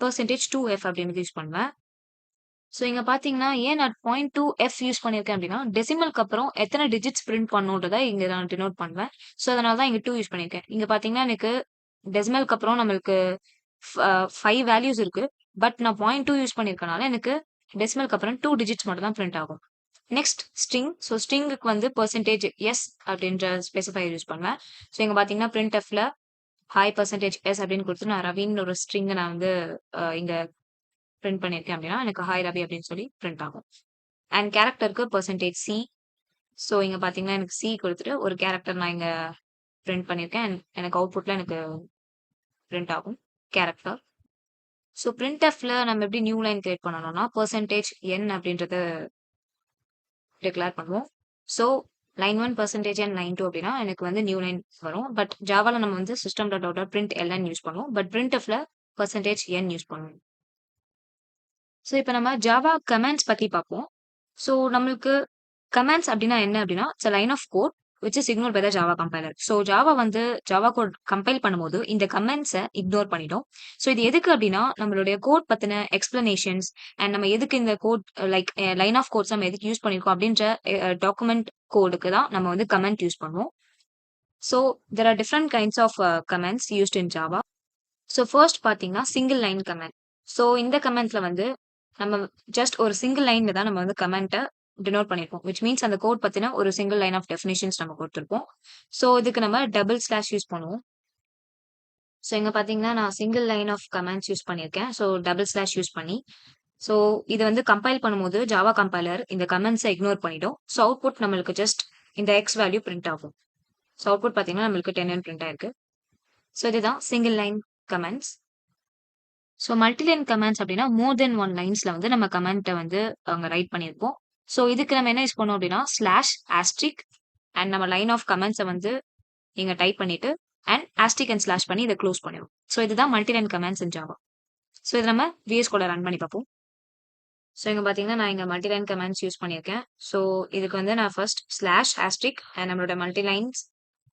A: %2f அப்படின்றது யூஸ் பண்ணுவேன். ஸோ இங்க பார்த்தீங்கன்னா, ஏன் நான் 0.2f யூஸ் பண்ணியிருக்கேன் அப்படின்னா, டெசிமலுக்கு அப்புறம் எத்தன டிஜிட்ஸ் பிரிண்ட் பண்ணணுன்றத இங்க நான் டினோட் பண்ணுவேன். ஸோ அதனால தான் இங்க 2 யூஸ் பண்ணியிருக்கேன். இங்க பார்த்தீங்கன்னா, எனக்கு டெசிமலுக்கு அப்புறம் நம்மளுக்கு 5 வேல்யூஸ் இருக்கு. பட் நான் 0.2 யூஸ் பண்ணியிருக்கனால எனக்கு டெசிமலுக்கு அப்புறம் 2 டிஜிட்ஸ் மட்டும் தான் பிரிண்ட் ஆகும். Next string. ஸோ ஸ்ட்ரிங்குக்கு வந்து %s அப்படின்ற ஸ்பெசிஃபையர் யூஸ் பண்ணுவேன். ஸோ இங்க பார்த்தீங்கன்னா, printfல ஹாய் %s அப்படின்னு குடுத்து நான் ரவின்னு ஒரு ஸ்ட்ரிங்க நான் வந்து இங்க பிரிண்ட் பண்ணியிருக்கேன் அப்படின்னா, எனக்கு ஹாய் ரவி அப்படின்னு சொல்லி பிரிண்ட் ஆகும். அண்ட் கேரக்டருக்கு %c. ஸோ இங்க பார்த்தீங்கன்னா, எனக்கு சி குடுத்துட்டு ஒரு கேரக்டர் நான் இங்க பிரிண்ட் பண்ணியிருக்கேன். அண்ட் எனக்கு அவுட்புட்ல எனக்கு பிரிண்ட் ஆகும் கேரக்டர். ஸோ பிரிண்ட்எஃப்ல நம்ம எப்படி நியூ லைன் கிரியேட் பண்ணணும்னா, பெர்சென்டேஜ் என் அப்படின்றத டிக்ளேர் பண்ணுவோம். So line 1 percentage and line 2 அப்படின்னா எனக்கு வந்து நியூ லைன் வரும். பட் ஜாவால நம்ம வந்து system dot out print l n use பண்ணுவோம். பட் பிரிண்ட்எஃப்ல பெர்சென்டேஜ் என் யூஸ் பண்ணுவோம். ஸோ இப்ப நம்ம ஜாவா கமாண்ட்ஸ் பத்தி பார்ப்போம். ஸோ நம்மளுக்கு கமாண்ட்ஸ் அப்டின்னா என்ன அப்டின்னா, it's a line of code which is ignored by the Java compiler. So Java வந்து ஜாவா கோட் கம்பைல் பண்ணும்போது இந்த கமெண்ட்ஸ இக்னோர் பண்ணிடும். ஸோ இது எதுக்கு அப்டின்னா, நம்மளுடைய கோட் பத்தின எக்ஸ்ப்ளனேஷன்ஸ் அண்ட் நம்ம எதுக்கு இந்த code like line of codes நம்ம எதுக்கு யூஸ் பண்ணியிருக்கோம் அப்டின்ற டாக்குமெண்ட் கோடுக்கு தான் நம்ம வந்து கமெண்ட் யூஸ் பண்ணுவோம். So there are different kinds of comments used in Java. So first பார்த்தீங்கன்னா, சிங்கிள் லைன் கமெண்ட். ஸோ இந்த கமெண்ட்ல வந்து நம்ம ஜஸ்ட் ஒரு சிங்கிள் லைன்ல தான் நம்ம வந்து கமெண்ட்ட டினோட் பண்ணியிருப்போம். விச் மீன்ஸ் அந்த கோட் பத்தின ஒரு சிங்கிள் லைன் ஆஃப் டெஃபினிஷன்ஸ் நம்ம குடுத்திருப்போம். ஸோ இதுக்கு நம்ம டபுள் ஸ்லாஷ் யூஸ் பண்ணுவோம். ஸோ இங்க பார்த்தீங்கன்னா, நான் single line of comments use பண்ணியிருக்கேன். ஸோ டபுள் ஸ்லாஷ் யூஸ் பண்ணி. ஸோ இது வந்து கம்பைல் பண்ணும்போது ஜாவா கம்பைலர் இந்த கமெண்ட்ஸ இக்னோர் பண்ணிடும். ஸோ அவுட்புட் நம்மளுக்கு ஜஸ்ட் இந்த எக்ஸ் வேல்யூ பிரிண்ட் ஆகும். ஸோ அவுட்புட் பார்த்தீங்கன்னா, நம்மளுக்கு 10 பிரிண்ட் ஆயிருக்கு. ஸோ இதுதான் single line comments. So multiline comments அப்படின்னா, மோர் தென் 1 லைன்ஸ்ல வந்து நம்ம கமெண்ட்ட வந்து அங்க ரைட் பண்ணியிருப்போம். ஸோ இதுக்கு நம்ம என்ன யூஸ் பண்ணோம் அப்படின்னா, ஸ்லாஷ், ஆஸ்ட்ரிக் அண்ட் நம்ம லைன் ஆஃப் கமெண்ட்ஸ வந்து இங்க டைப் பண்ணிட்டு அண்ட் ஆஸ்ட்ரிக் அண்ட் ஸ்லாஷ் பண்ணி இத க்ளோஸ் பண்ணிடுவோம். ஸோ இதுதான் மல்டிலைன் கமாண்ட்ஸ் இன் ஜாவா. ஸோ இத நம்ம விஎஸ் கோட ரன் பண்ணி பார்ப்போம். ஸோ இங்க பார்த்தீங்கன்னா, நான் இங்க மல்டிலைன் கமாண்ட்ஸ் யூஸ் பண்ணியிருக்கேன். ஸோ இதுக்கு வந்து நான் ஃபர்ஸ்ட் ஸ்லாஷ், ஆஸ்ட்ரிக் அண்ட் நம்மளோட multilines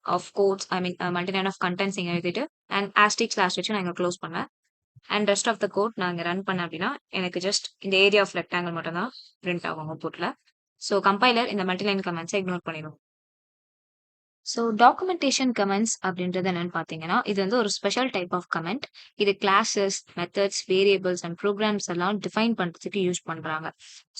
A: of codes I mean multiline of contents இங்க எழுதிட்டு அண்ட் ஆஸ்ட்ரிக் ஸ்லாஷ் வச்சு நான் இங்க க்ளோஸ் பண்ணேன். And rest of the code நான் இங்க ரன் பண்ணேன் அப்படின்னா, எனக்கு ஜஸ்ட் இந்த ஏரியா ஆஃப் ரெக்டாங்கிள் மட்டும் தான் பிரிண்ட் ஆகும் அவுட்புட்ல. ஸோ கம்பைலர் இந்த மல்டிலைன் கமெண்ட்ஸை இக்னோர் பண்ணிடும். ஸோ டாக்குமெண்டேஷன் கமெண்ட்ஸ் அப்படின்றது என்னன்னு பார்த்தீங்கன்னா, இது வந்து ஒரு ஸ்பெஷல் டைப் ஆஃப் கமெண்ட். இது classes, methods, variables and programs எல்லாம் டிஃபைன் பண்றதுக்கு யூஸ் பண்றாங்க.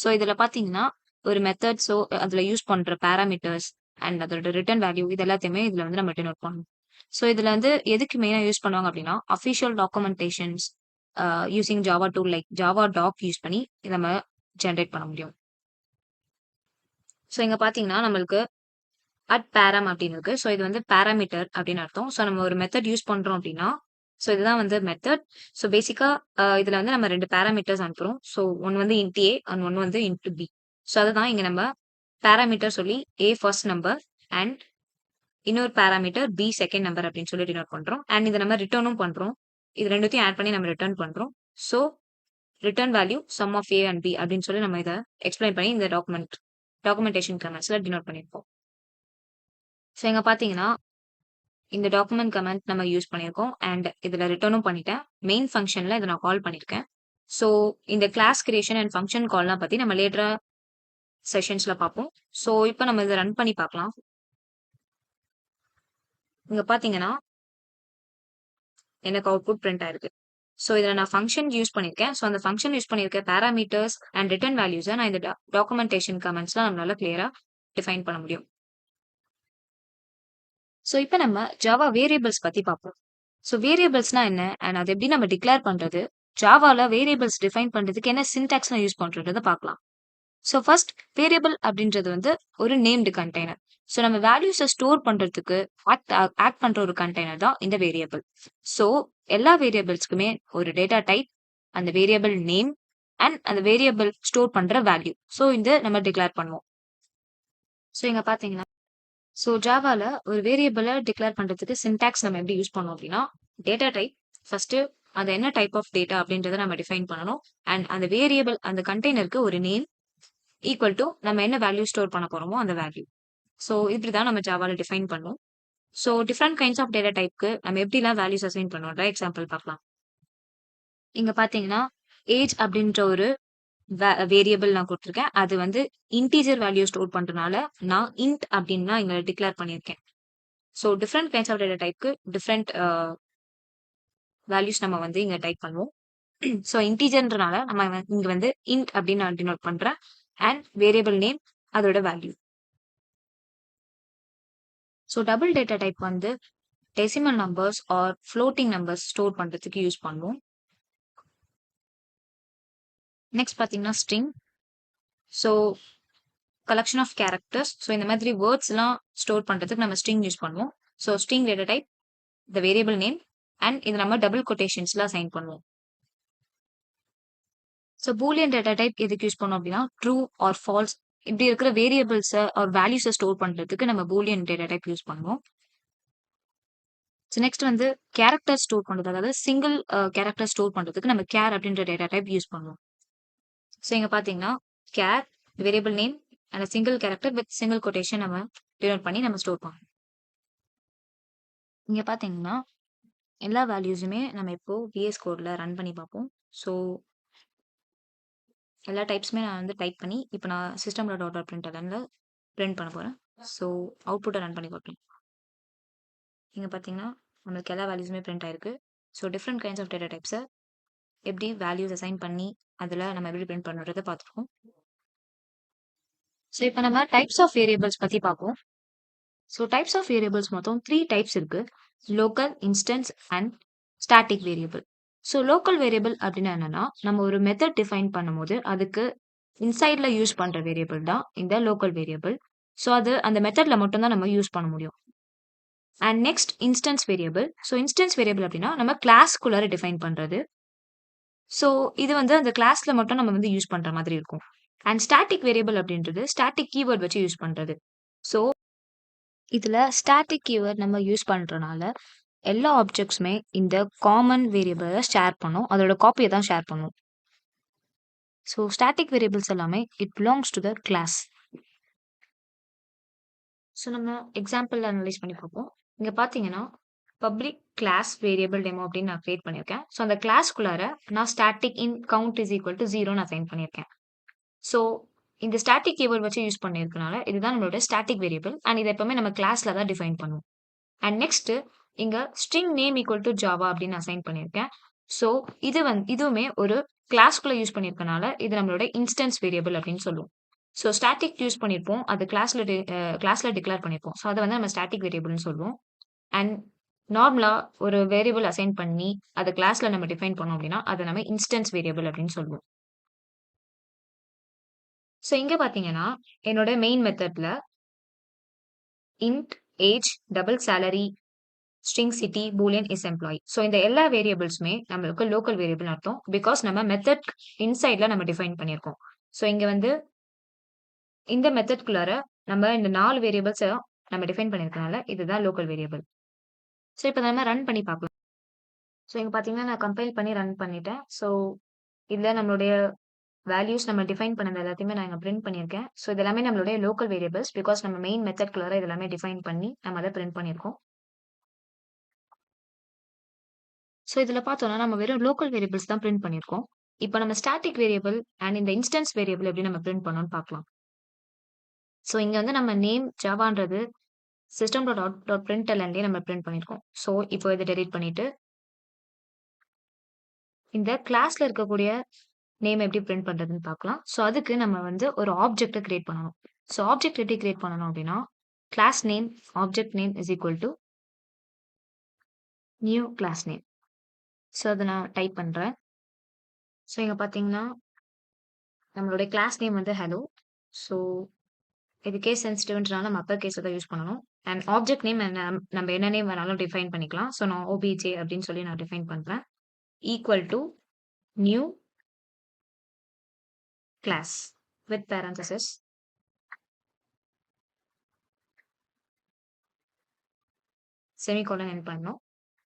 A: ஸோ இதுல பார்த்தீங்கன்னா, ஒரு மெத்தட்ஸோ அதுல யூஸ் பண்ற பேராமீட்டர்ஸ் அண்ட் அதோட ரிட்டர்ன் வேல்யூ இது எல்லாத்தையுமே இதுல வந்து நம்ம டினோட் பண்ணணும். ஸோ இதுல வந்து எதுக்கு மெயினா யூஸ் பண்ணுவாங்க அப்படின்னா, official documentations using Java tool like Javadoc use பண்ணி இத நம்ம ஜெனரேட் பண்ண முடியும். ஸோ இங்க பார்த்தீங்கன்னா, நம்மளுக்கு பேரம் அப்படின்னு இருக்கு. ஸோ இது வந்து பேராமீட்டர் அப்படின்னு அர்த்தம். ஸோ நம்ம ஒரு மெத்தட் யூஸ் பண்றோம் அப்படின்னா, ஸோ இதுதான் வந்து மெத்தட். ஸோ பேசிக்கா இதுல வந்து நம்ம 2 பேராமீட்டர்ஸ் அனுப்புறோம். ஸோ ஒன்னு வந்து இன்ட் ஏ அண்ட் ஒன்னு வந்து இன்ட் பி. ஸோ அதுதான் இங்க நம்ம பேராமீட்டர் சொல்லி ஏ ஃபர்ஸ்ட் நம்பர் அண்ட் இன்னொரு பேராமீட்டர் பி செகண்ட் நம்பர் அப்படின்னு சொல்லி டினோட் பண்றோம். அண்ட் இத நம்ம ரிட்டர்னும் பண்றோம். இது ரெண்டுத்தையும் ஆட் பண்ணி நம்ம ரிட்டர்ன் பண்றோம். So return value sum of a and b அப்படின்னு சொல்லி நம்ம இத எக்ஸ்பிளைன் பண்ணி இந்த டாக்குமெண்டேஷன் கமெண்ட்ஸ்ல டினோட் பண்ணியிருப்போம். ஸோ இங்க பார்த்தீங்கன்னா, இந்த டாக்குமெண்ட் கமெண்ட் நம்ம யூஸ் பண்ணியிருக்கோம். அண்ட் இதுல ரிட்டர்னும் பண்ணிட்டேன். மெயின் ஃபங்ஷன்ல இத நான் கால் பண்ணியிருக்கேன். ஸோ இந்த கிளாஸ் கிரியேஷன் அண்ட் ஃபங்ஷன் கால்லாம் பத்தி நம்ம லேட்டரா செஷன்ஸ்ல பார்ப்போம். ஸோ இப்ப நம்ம இத ரன் பண்ணி பார்க்கலாம். இங்க பார்த்தீங்கன்னா, எனக்கு அவுட்புட் பிரிண்ட் ஆயிருக்கு. ஸோ இதுல நான் ஃபங்ஷன் யூஸ் பண்ணியிருக்கேன். ஸோ அந்த ஃபங்ஷன் யூஸ் பண்ணியிருக்க பேராமீட்டர்ஸ் அண்ட் ரிட்டர்ன் வேல்யூஸை நான் இந்த டாக்குமெண்டேஷன் கமெண்ட்ஸ்ல நம்மளால கிளியரா டிஃபைன் பண்ண முடியும். ஸோ இப்ப நம்ம ஜாவா வேரியபிள்ஸ் பத்தி பார்ப்போம். ஸோ வேரியபிள்ஸ்னா என்ன அண்ட் அது எப்படி நம்ம டிக்ளேர் பண்றது? ஜாவால வேரியபிள்ஸ் டிஃபைன் பண்றதுக்கு என்ன சின்டாக்ஸ் யூஸ் பண்றதை பார்க்கலாம். ஸோ ஃபர்ஸ்ட் வேரியபிள் அப்படின்றது வந்து ஒரு நேம்டு கண்டெய்னர். ஸோ நம்ம வேல்யூஸை ஸ்டோர் பண்றதுக்கு ஆக்ட் பண்ற ஒரு கண்டெய்னர் தான் இந்த வேரியபிள். ஸோ எல்லா வேரியபிள்ஸ்க்குமே ஒரு டேட்டா டைப், அந்த வேரியபிள் நேம் அண்ட் அந்த வேரியபிள் ஸ்டோர் பண்ற வேல்யூ. ஸோ இந்த நம்ம டிக்ளேர் பண்ணுவோம். ஸோ இங்க பாத்தீங்கன்னா, ஸோ ஜாவால ஒரு வேரியபிளை டிக்ளேர் பண்றதுக்கு சின்டாக்ஸ் நம்ம எப்படி யூஸ் பண்ணோம் அப்படின்னா, டேட்டா டைப் ஃபர்ஸ்ட் அது என்ன டைப் ஆஃப் டேட்டா அப்படின்றத நம்ம டிஃபைன் பண்ணணும். அண்ட் அந்த வேரியபிள் அந்த கண்டெய்னருக்கு ஒரு நேம் ஈக்குவல் டு நம்ம என்ன வேல்யூ ஸ்டோர் பண்ண போறோமோ அந்த வேல்யூ. ஸோ இப்படிதான் நம்ம ஜாவால டிஃபைன் பண்ணுவோம். So different kinds of data டைப்க்கு நம்ம எப்படிலாம் வேல்யூஸ் அசைன் பண்ணுவோம் எக்ஸாம்பிள் பார்க்கலாம். இங்க பாத்தீங்கன்னா ஏஜ் அப்படின்ற ஒரு வேரியபிள் நான் கொடுத்துருக்கேன். அது வந்து இன்டீஜர் வேல்யூ ஸ்டோர் பண்றதுனால நான் இன்ட் அப்படின்னு இங்க டிக்ளேர் பண்ணியிருக்கேன். So different kinds of data டைப்க்கு டிஃப்ரெண்ட் வேல்யூஸ் நம்ம வந்து இங்க டைப் பண்ணுவோம். ஸோ இன்டீஜர்ன்றனால நம்ம இங்க வந்து இன்ட் அப்படின்னு நான் டினோட் பண்றேன் அண்ட் வேரியபிள் நேம் அதோட value. So double data type வந்து decimal numbers or floating numbers store பண்றதுக்கு யூஸ் பண்ணுவோம். நெக்ஸ்ட் பாத்தீங்கன்னா string. So collection of characters. So இந்த மாதிரி வேர்ட்ஸ்லாம் ஸ்டோர் பண்றதுக்கு நம்ம ஸ்ட்ரிங் யூஸ் பண்ணுவோம். So string data type, the variable name and இது நம்ம டபுள் கொட்டேஷன்ஸ்ல அசைன் பண்ணுவோம். ஸோ பூலியன் டேட்டா டைப் எதுக்கு யூஸ் பண்ணோம் அப்படின்னா ட்ரூ ஆர் ஃபால்ஸ் இப்படி இருக்கிற வேரியபிள்ஸை ஆர் வேல்யூஸை ஸ்டோர் பண்றதுக்கு நம்ம பூலியன் டேட்டா டைப் யூஸ் பண்ணுவோம். ஸோ நெக்ஸ்ட் வந்து கேரக்டர் ஸ்டோர் பண்றது, அதாவது சிங்கிள் கேரக்டர் ஸ்டோர் பண்றதுக்கு நம்ம கேர் அப்படின்ற டேட்டா டைப் யூஸ் பண்ணுவோம். ஸோ இங்க பாத்தீங்கன்னா care variable name and single character with single quotation நம்ம டினோட் பண்ணி நம்ம ஸ்டோர் பண்ணுவோம். இங்க பாத்தீங்கன்னா எல்லா வேல்யூஸுமே நம்ம இப்போ VS கோட்ல ரன் பண்ணி பார்ப்போம். ஸோ எல்லா டைப்ஸுமே நான் வந்து டைப் பண்ணி இப்போ நான் சிஸ்டம்ல டாட் டாட் பிரிண்ட் பிரிண்ட் பண்ண போறேன். ஸோ அவுட்புட்டை ரன் பண்ணி பார்க்கலாம். இங்க பாத்தீங்கன்னா நம்மளுக்கு எல்லா வேல்யூஸுமே பிரிண்ட் ஆயிருக்கு. So different kinds of data டைப்ஸை எப்படி வேல்யூஸ் அசைன் பண்ணி அதில் நம்ம எப்படி பிரிண்ட் பண்ணுறதை பார்த்துருக்கோம். ஸோ இப்போ நம்ம டைப்ஸ் ஆஃப் வேரியபிள்ஸ் பற்றி பார்ப்போம். ஸோ டைப்ஸ் ஆஃப் வேரியபிள்ஸ் மொத்தம் 3 டைப்ஸ் இருக்கு. Local, instance and static variable. So local variable அப்படின்னா என்னன்னா நம்ம ஒரு மெத்தட் டிஃபைன் பண்ணும்போது அதுக்கு இன்சைட்ல யூஸ் பண்ற வேரியபிள் தான் இந்த லோக்கல் வேரியபிள். ஸோ அது அந்த மெத்தட்ல மட்டும் தான் நம்ம யூஸ் பண்ண முடியும். And next instance variable. So instance variable அப்படின்னா நம்ம கிளாஸ்க்குள்ளார டிஃபைன் பண்றது. ஸோ இது வந்து அந்த கிளாஸ்ல மட்டும் நம்ம வந்து யூஸ் பண்ற மாதிரி இருக்கும். அண்ட் ஸ்டாட்டிக் வேரியபிள் அப்படின்றது ஸ்டாட்டிக் கீவேர்ட் வச்சு யூஸ் பண்றது. ஸோ இதுல ஸ்டாட்டிக் கீவேர்ட் நம்ம யூஸ் பண்றனால எல்லா ஆப்ஜெக்ட்ஸுமே இந்த காமன் வேரியபிளை ஷேர் பண்ணும், அதோட காப்பியை தான் ஷேர் பண்ணும். ஸோ ஸ்டாட்டிக் வேரியபிள்ஸ் எல்லாமே it belongs to the class. So நம்ம எக்ஸாம்பிள் அனலைஸ் பண்ணி பார்ப்போம். இங்க பாத்தீங்கன்னா பப்ளிக் கிளாஸ் வேரியபிள் டெமோ அப்படின்னு நான் கிரியேட் பண்ணியிருக்கேன். ஸோ அந்த கிளாஸ்க்குள்ளார நான் static int count is equal to 0 நான் அசைன் பண்ணியிருக்கேன். ஸோ இந்த ஸ்டாட்டிக் கீவேர்ட் வச்சு யூஸ் பண்ணியிருக்கனால இதுதான் நம்மளோட ஸ்டாட்டிக் வேரியபிள் அண்ட் இதை எப்பவுமே நம்ம கிளாஸ்ல தான் டிஃபைன் பண்ணுவோம். அண்ட் நெக்ஸ்ட் இங்க string name equal to Java அப்படின்னு அசைன் பண்ணியிருக்கேன். ஸோ இதுவுமே ஒரு கிளாஸ்க்குள்ள யூஸ் பண்ணியிருக்கனால இது நம்மளோட இன்ஸ்டன்ஸ் வேரியபிள் அப்படின்னு சொல்லுவோம். ஸோ ஸ்டாட்டிக் யூஸ் பண்ணியிருப்போம், அது கிளாஸ்ல டிக்ளேர் பண்ணியிருப்போம். ஸோ அதை வந்து நம்ம ஸ்டாட்டிக் வேரியபிள்னு சொல்லுவோம். அண்ட் நார்மலா ஒரு வேரியபிள் அசைன் பண்ணி அதை கிளாஸ்ல நம்ம டிஃபைன் பண்ணோம் அப்படின்னா அதை நம்ம இன்ஸ்டன்ஸ் வேரியபிள் அப்படின்னு சொல்லுவோம். ஸோ இங்க பாத்தீங்கன்னா என்னோட மெயின் மெத்தட்ல int age, double salary, string city, Boolean is employee. So இந்த எல்லா வேரியபிள்ஸுமே நம்மளுக்கு லோக்கல் வேரியபிள் அர்த்தம். பிகாஸ் நம்ம மெத்தட் இன்சைட்ல நம்ம டிஃபைன் பண்ணியிருக்கோம். ஸோ இங்க வந்து இந்த மெத்தட்குள்ளார நம்ம இந்த 4 வேரியபிள்ஸை நம்ம டிஃபைன் பண்ணியிருக்கனால இதுதான் லோக்கல் வேரியபிள். ஸோ இப்போ நம்ம ரன் பண்ணி பார்க்கலாம். ஸோ இங்க பாத்தீங்கன்னா நான் கம்பைல் பண்ணி ரன் பண்ணிட்டேன். ஸோ இதுல நம்மளுடைய வேல்யூஸ் நம்ம டிஃபைன் பண்ணது எல்லாத்தையுமே நான் இங்க பிரிண்ட் பண்ணியிருக்கேன். ஸோ இது எல்லாமே நம்மளுடைய லோக்கல் வேரியபிள்ஸ். பிகாஸ் நம்ம மெயின் மெத்தட்குள்ளார இது எல்லாமே டிஃபைன் பண்ணி நம்ம அதை பிரிண்ட் பண்ணியிருக்கோம். ஸோ இதுல பார்த்தோம்னா நம்ம வெறும் லோக்கல் வேரியபிள்ஸ் தான் பிரிண்ட் பண்ணியிருக்கோம். இப்போ நம்ம ஸ்டாட்டிக் வேரியபிள் அண்ட் இந்த இன்ஸ்டன்ஸ் வேரியபிள் எப்படி நம்ம பிரிண்ட் பண்ணோம்னு பார்க்கலாம். ஸோ இங்க வந்து நம்ம நேம் ஜாவான்றது சிஸ்டம் டாட் டாட் பிரிண்ட்எல்என்லேயே நம்ம பிரிண்ட் பண்ணியிருக்கோம். ஸோ இப்போ இதை டெலிட் பண்ணிட்டு இந்த கிளாஸ்ல இருக்கக்கூடிய நேம் எப்படி பிரிண்ட் பண்றதுன்னு பார்க்கலாம். ஸோ அதுக்கு நம்ம வந்து ஒரு ஆப்ஜெக்ட்டை கிரியேட் பண்ணணும். ஸோ ஆப்ஜெக்ட் எப்படி கிரியேட் பண்ணணும் அப்படின்னா class name object name is equal to new class name. So அதை நான் டைப் பண்றேன். ஸோ இங்க பாத்தீங்கன்னா நம்மளுடைய கிளாஸ் நேம் வந்து ஹலோ. ஸோ இது கேஸ் சென்சிட்டிவ்ன்றனால நம்ம அப்பர் கேஸ்ல தான் யூஸ் பண்ணணும். அண்ட் ஆப்ஜெக்ட் நேம் நம்ம என்ன நேம் வேணாலும் டிஃபைன் பண்ணிக்கலாம். ஸோ நான் ஓபிஜே அப்படின்னு சொல்லி நான் டிஃபைன் பண்றேன். Equal to new class with parenthesis semicolon end பண்ணோம்.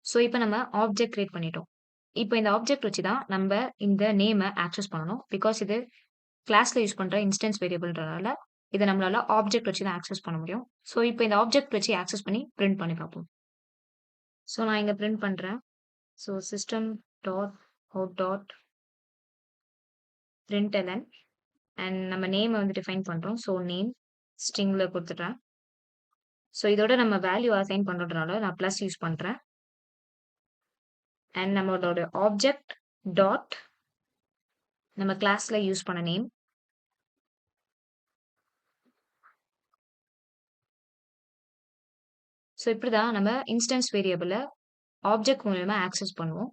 A: ஸோ இப்போ நம்ம ஆப்ஜெக்ட் கிரியேட் பண்ணிட்டோம். இப்போ இந்த ஆப்ஜெக்ட் வச்சு தான் நம்ம இந்த நேமை ஆக்சஸ் பண்ணணும். பிகாஸ் இது கிளாஸ்ல யூஸ் பண்ற இன்ஸ்டன்ஸ் வேரியபிள்ன்றனால இதை நம்மளால ஆப்ஜெக்ட் வச்சு தான் ஆக்சஸ் பண்ண முடியும். ஸோ இப்போ இந்த ஆப்ஜெக்ட் வச்சு ஆக்சஸ் பண்ணி பிரிண்ட் பண்ணி பார்ப்போம். ஸோ நான் இங்க பிரிண்ட் பண்றேன். So system dot out dot println and நம்ம நேம் வந்து டிஃபைன் பண்றோம். ஸோ நேம் ஸ்ட்ரிங்ல கொடுத்துட்டேன். ஸோ இதோட நம்ம வேல்யூ அசைன் பண்றதுனால நான் பிளஸ் யூஸ் பண்றேன். அண்ட் நம்மளோட ஆப்ஜெக்ட் டாட் நம்ம கிளாஸ்ல யூஸ் பண்ண நேம். ஸோ இப்படிதான் நம்ம இன்ஸ்டன்ஸ் வேரியபிளை ஆப்ஜெக்ட் மூலமா ஆக்சஸ் பண்ணுவோம்.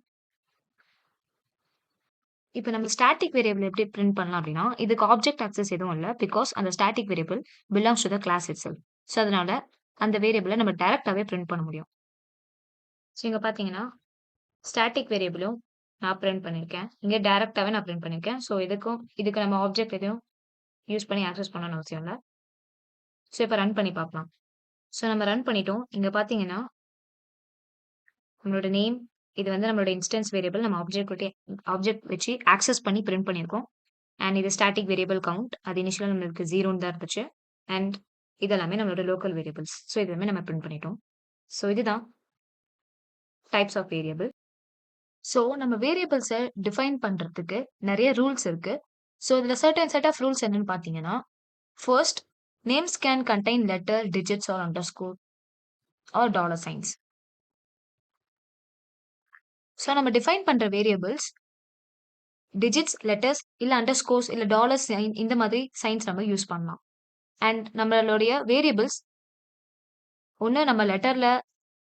A: இப்ப நம்ம ஸ்டாட்டிக் வேரியபிள் எப்படி பிரிண்ட் பண்ணலாம் அப்படின்னா, இதுக்கு ஆப்ஜெக்ட் ஆக்சஸ் எதுவும் இல்ல. பிகாஸ் அந்த static variable belongs to the class itself. So அதனால அந்த வேரியபிள நம்ம டைரக்ட்டாவே பிரிண்ட் பண்ண முடியும். ஸோ இங்க பார்த்தீங்கன்னா, ஸ்டாட்டிக் வேரியபிளும் நான் பிரிண்ட் பண்ணியிருக்கேன். இங்க டைரக்ட்டாவே நான் பிரிண்ட் பண்ணியிருக்கேன். ஸோ இதுக்கு நம்ம ஆப்ஜெக்ட் எதுவும் யூஸ் பண்ணி ஆக்சஸ் பண்ணணும்னு அவசியம் இல்ல. ஸோ இப்ப ரன் பண்ணி பார்க்கலாம். ஸோ நம்ம ரன் பண்ணிட்டோம். இங்க பார்த்தீங்கன்னா, நம்மளோட நேம் இது வந்து நம்மளோட இன்ஸ்டன்ஸ் வேரியபிள் நம்ம ஆப்ஜெக்ட் வச்சு ஆக்சஸ் பண்ணி பிரிண்ட் பண்ணியிருக்கோம். அண்ட் இது ஸ்டாட்டிக் வேரியபிள் கவுண்ட். அது இனிஷியலா நம்மளுக்கு 0ன்னு தான் இருந்துச்சு. அண்ட் இது எல்லாமே நம்மளோட லோக்கல் வேரியபிள்ஸ். ஸோ இது எல்லாமே நம்ம பிரிண்ட் பண்ணிட்டோம். ஸோ இதுதான் டைப்ஸ் ஆஃப் வேரியபிள். ஸோ நம்ம வேரியபிள்ஸ டிஃபைன் பண்றதுக்கு நெறைய ரூல்ஸ் இருக்கு. ஸோ இதுல சர்டன் செட் ஆஃப் ரூல்ஸ் என்னன்னு பார்த்தீங்கன்னா, first names can contain letter, digits or underscore or dollar signs. So நம்ம டிஃபைன் பண்ற வேரியபிள்ஸ் டிஜிட்ஸ், லெட்டர்ஸ் இல்ல அண்டர்ஸ்கோர்ஸ் இல்ல டாலர் சைன் இந்த மாதிரி சைன்ஸ் நம்ம யூஸ் பண்ணலாம். அண்ட் நம்மளுடைய வேரியபிள்ஸ் ஒண்ணு நம்ம லெட்டர்ல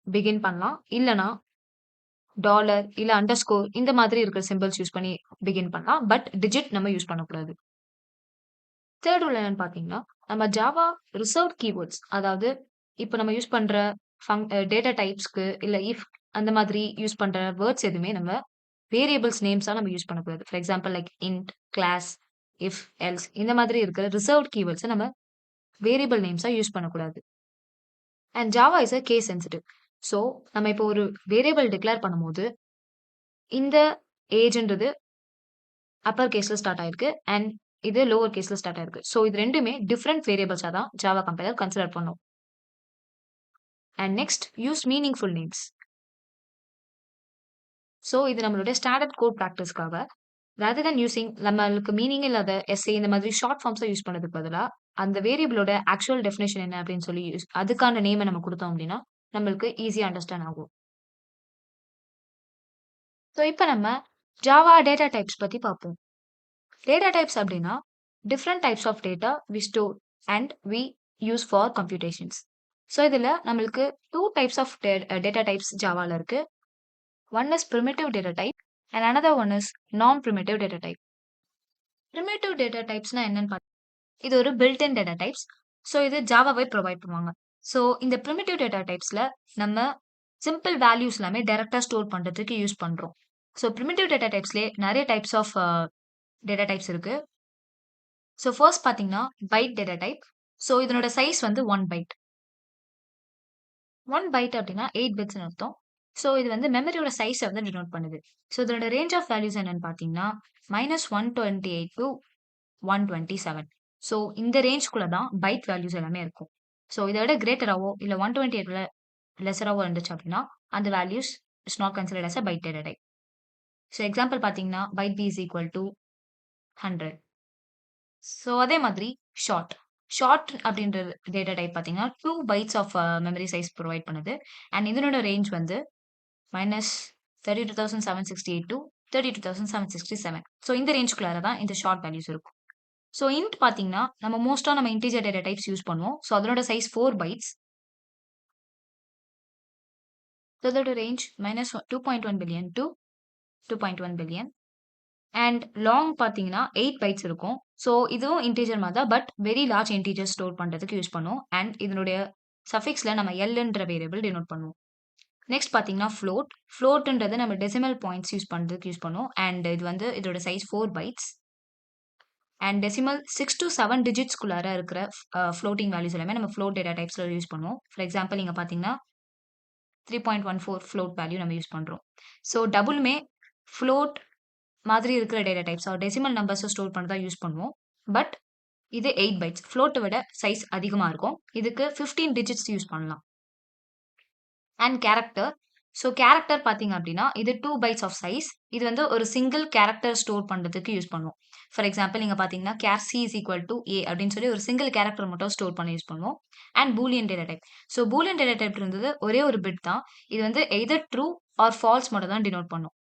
A: பிகின் பண்ணலாம். இல்லன்னா டாலர் இல்ல அண்டர்ஸ்கோர் இந்த மாதிரி இருக்கிற சிம்பல்ஸ் யூஸ் பண்ணி பிகின் பண்ணலாம். பட் டிஜிட் நம்ம யூஸ் பண்ணக்கூடாது. தேர்ட் ரூல் என்னன்னு பார்த்தீங்கன்னா, நம்ம ஜாவா ரிசர்வ்ட் கீவேர்ட்ஸ் அதாவது இப்ப நம்ம யூஸ் பண்ற டேட்டா டைப்ஸ்க்கு இல்ல இஃப் அந்த மாதிரி யூஸ் பண்ற வேர்ட்ஸ் எதுவுமே நம்ம வேரியபிள்ஸ் நேம்ஸா நம்ம யூஸ் பண்ணக்கூடாது. For example like int, class, if, else இந்த மாதிரி இருக்கிற ரிசர்வ்ட் கீவேர்ட்ஸ நம்ம வேரியபிள் நேம்ஸா யூஸ் பண்ணக்கூடாது. And Java is case sensitive. So நம்ம இப்போ ஒரு வேரியபிள் டிக்ளேர் பண்ணும்போது இந்த ஏஜ்ன்றது அப்பர் கேஸ்ல ஸ்டார்ட் ஆயிருக்கு. அண்ட் இது லோவர் கேஸ்ல ஸ்டார்ட் ஆயிருக்கு. ஸோ இது 2மே டிஃபரெண்ட் வேரியபிள்ஸா தான் ஜாவா கம்பைலர் கன்சிடர் பண்ணும். And next use meaningful names. So இது நம்மளுடைய ஸ்டாண்டர்ட் கோட் பிராக்டிஸ்க்காக ரதர் தென் யூசிங் நம்மளுக்கு மீனிங் இல்லாத எஸ்ஏ இந்த மாதிரி ஷார்ட் ஃபார்ம்ஸா யூஸ் பண்ணதுக்கு பதிலா அந்த வேரியபிளோட ஆக்சுவல் டெஃபினேஷன் என்ன அப்படின்னு சொல்லி அதுக்கான நேமை நம்ம கொடுத்தோம் அப்படின்னா நம்மளுக்கு ஈஸியா அண்டர்ஸ்டாண்ட் ஆகும். ஸோ இப்போ நம்ம ஜாவா டேட்டா டைப்ஸ் பத்தி பார்ப்போம். டேட்டா டைப்ஸ் அப்படின்னா different types of data we store and we use for computations. So இதில் நம்மளுக்கு 2 டைப்ஸ் ஆஃப் டேட்டா டைப்ஸ் ஜாவால இருக்கு. One is primitive data type and another one is non-primitive data type. primitive data typesனா என்னன்னு பார்த்தா இது ஒரு built in data types. So இது ஜாவாவே provide பண்ணுவாங்க. ஸோ இந்த primitive data typesல நம்ம சிம்பிள் வேல்யூஸ் எல்லாமே டைரக்டா ஸ்டோர் பண்றதுக்கு யூஸ் பண்றோம். ஸோ primitive data typesலயே நிறைய டைப்ஸ் ஆஃப் டேட்டா டைப்ஸ் இருக்கு. ஸோ ஃபர்ஸ்ட் பார்த்தீங்கன்னா பைட் டேட்டா டைப். ஸோ இதனோட சைஸ் வந்து 1 பைட். 1 பைட் அப்படின்னா 8 பிட்ஸ்னு அர்த்தம். ஸோ இது வந்து மெமரியோட சைஸை வந்து டினோட் பண்ணுது. ஸோ இதோட ரேஞ்ச் ஆஃப் வேல்யூஸ் என்னன்னு பார்த்தீங்கன்னா -128 to 127. ஸோ இந்த ரேஞ்ச்குள்ள தான் பைட் வேல்யூஸ் எல்லாமே இருக்கும். ஸோ இதை விட கிரேட்டராவோ இல்லை 128ல லெஸராவோ இருந்துச்சு அப்படின்னா அந்த values is not considered as a byte data type. So example பார்த்தீங்கன்னா byte B is equal to 100. So அதே மாதிரி ஷார்ட் ஷார்ட் அப்படின்ற டேட்டா டைப் பார்த்தீங்கன்னா 2 bytes of memory size provide பண்ணுது. அண்ட் இதனோட ரேஞ்ச் வந்து -32,768 to 32,767. ஸோ இந்த ரேஞ்சுக்குள்ளார தான் இந்த ஷார்ட் வேல்யூஸ் இருக்கும். ஸோ இன்ட் பார்த்தீங்கன்னா நம்ம மோஸ்ட்டாக நம்ம இன்டிஜர் டேட்டா டைப்ஸ் யூஸ் பண்ணுவோம். ஸோ அதனோட சைஸ் 4 பைட்ஸ். அதோட range -2.1 billion to 2.1 billion. And long பார்த்தீங்கன்னா 8 பைட்ஸ் இருக்கும். ஸோ இதுவும் இன்டிஜர் மாதிரி தான். But very large integer store பண்ணுறதுக்கு யூஸ் பண்ணுவோம். அண்ட் இதனுடைய சஃபிக்ஸில் நம்ம எல்ன்ற வேரியபிள் டினோட் பண்ணுவோம். நெக்ஸ்ட் பார்த்தீங்கன்னா ஃப்ளோட். ஃப்ளோட்ன்றது நம்ம டெசிமல் பாயிண்ட்ஸ் யூஸ் பண்ணுறதுக்கு யூஸ் பண்ணுவோம். அண்ட் இது வந்து இதோட size 4 bytes. And decimal 6 to 7 டிஜிட்ஸ்குள்ளார இருக்கிற ஃப்ளோட்டிங் வேல்யூஸ் எல்லாமே நம்ம ஃப்ளோட் டேட்டா டைப்ஸில் யூஸ் பண்ணுவோம். ஃபார் எக்ஸாம்பிள் நீங்கள் பார்த்தீங்கன்னா 3.14 ஃப்ளோட் வேல்யூ நம்ம யூஸ் பண்ணுறோம். ஸோ டபுளுமே ஃப்ளோட் மாதிரி இருக்கிற டேட்டா டைப்ஸ் டெசிமல் நம்பர்ஸை ஸ்டோர் பண்ண தான் யூஸ் பண்ணுவோம். பட் இது 8 பைட்ஸ். ஃப்ளோட்டை விட சைஸ் அதிகமாக இருக்கும். இதுக்கு 15 டிஜிட்ஸ் யூஸ் பண்ணலாம். And character. ஸோ கேரக்டர் பார்த்தீங்க அப்படின்னா இது 2 பைட்ஸ் ஆஃப் சைஸ். இது வந்து ஒரு சிங்கிள் கேரக்டர் ஸ்டோர் பண்ணுறதுக்கு யூஸ் பண்ணுவோம். ஃபார் எக்ஸாம்பிள் நீங்கள் பார்த்தீங்கன்னா char C is equal to A அப்படின்னு சொல்லி ஒரு சிங்கிள் கேரக்டர் மட்டும் ஸ்டோர் பண்ணி யூஸ் பண்ணுவோம். And Boolean data type. So Boolean data type இருந்தது ஒரே ஒரு பிட் தான். இது வந்து எய்தர் ட்ரூ ஆர் ஃபால்ஸ் மட்டும் தான் டினோட் பண்ணும்.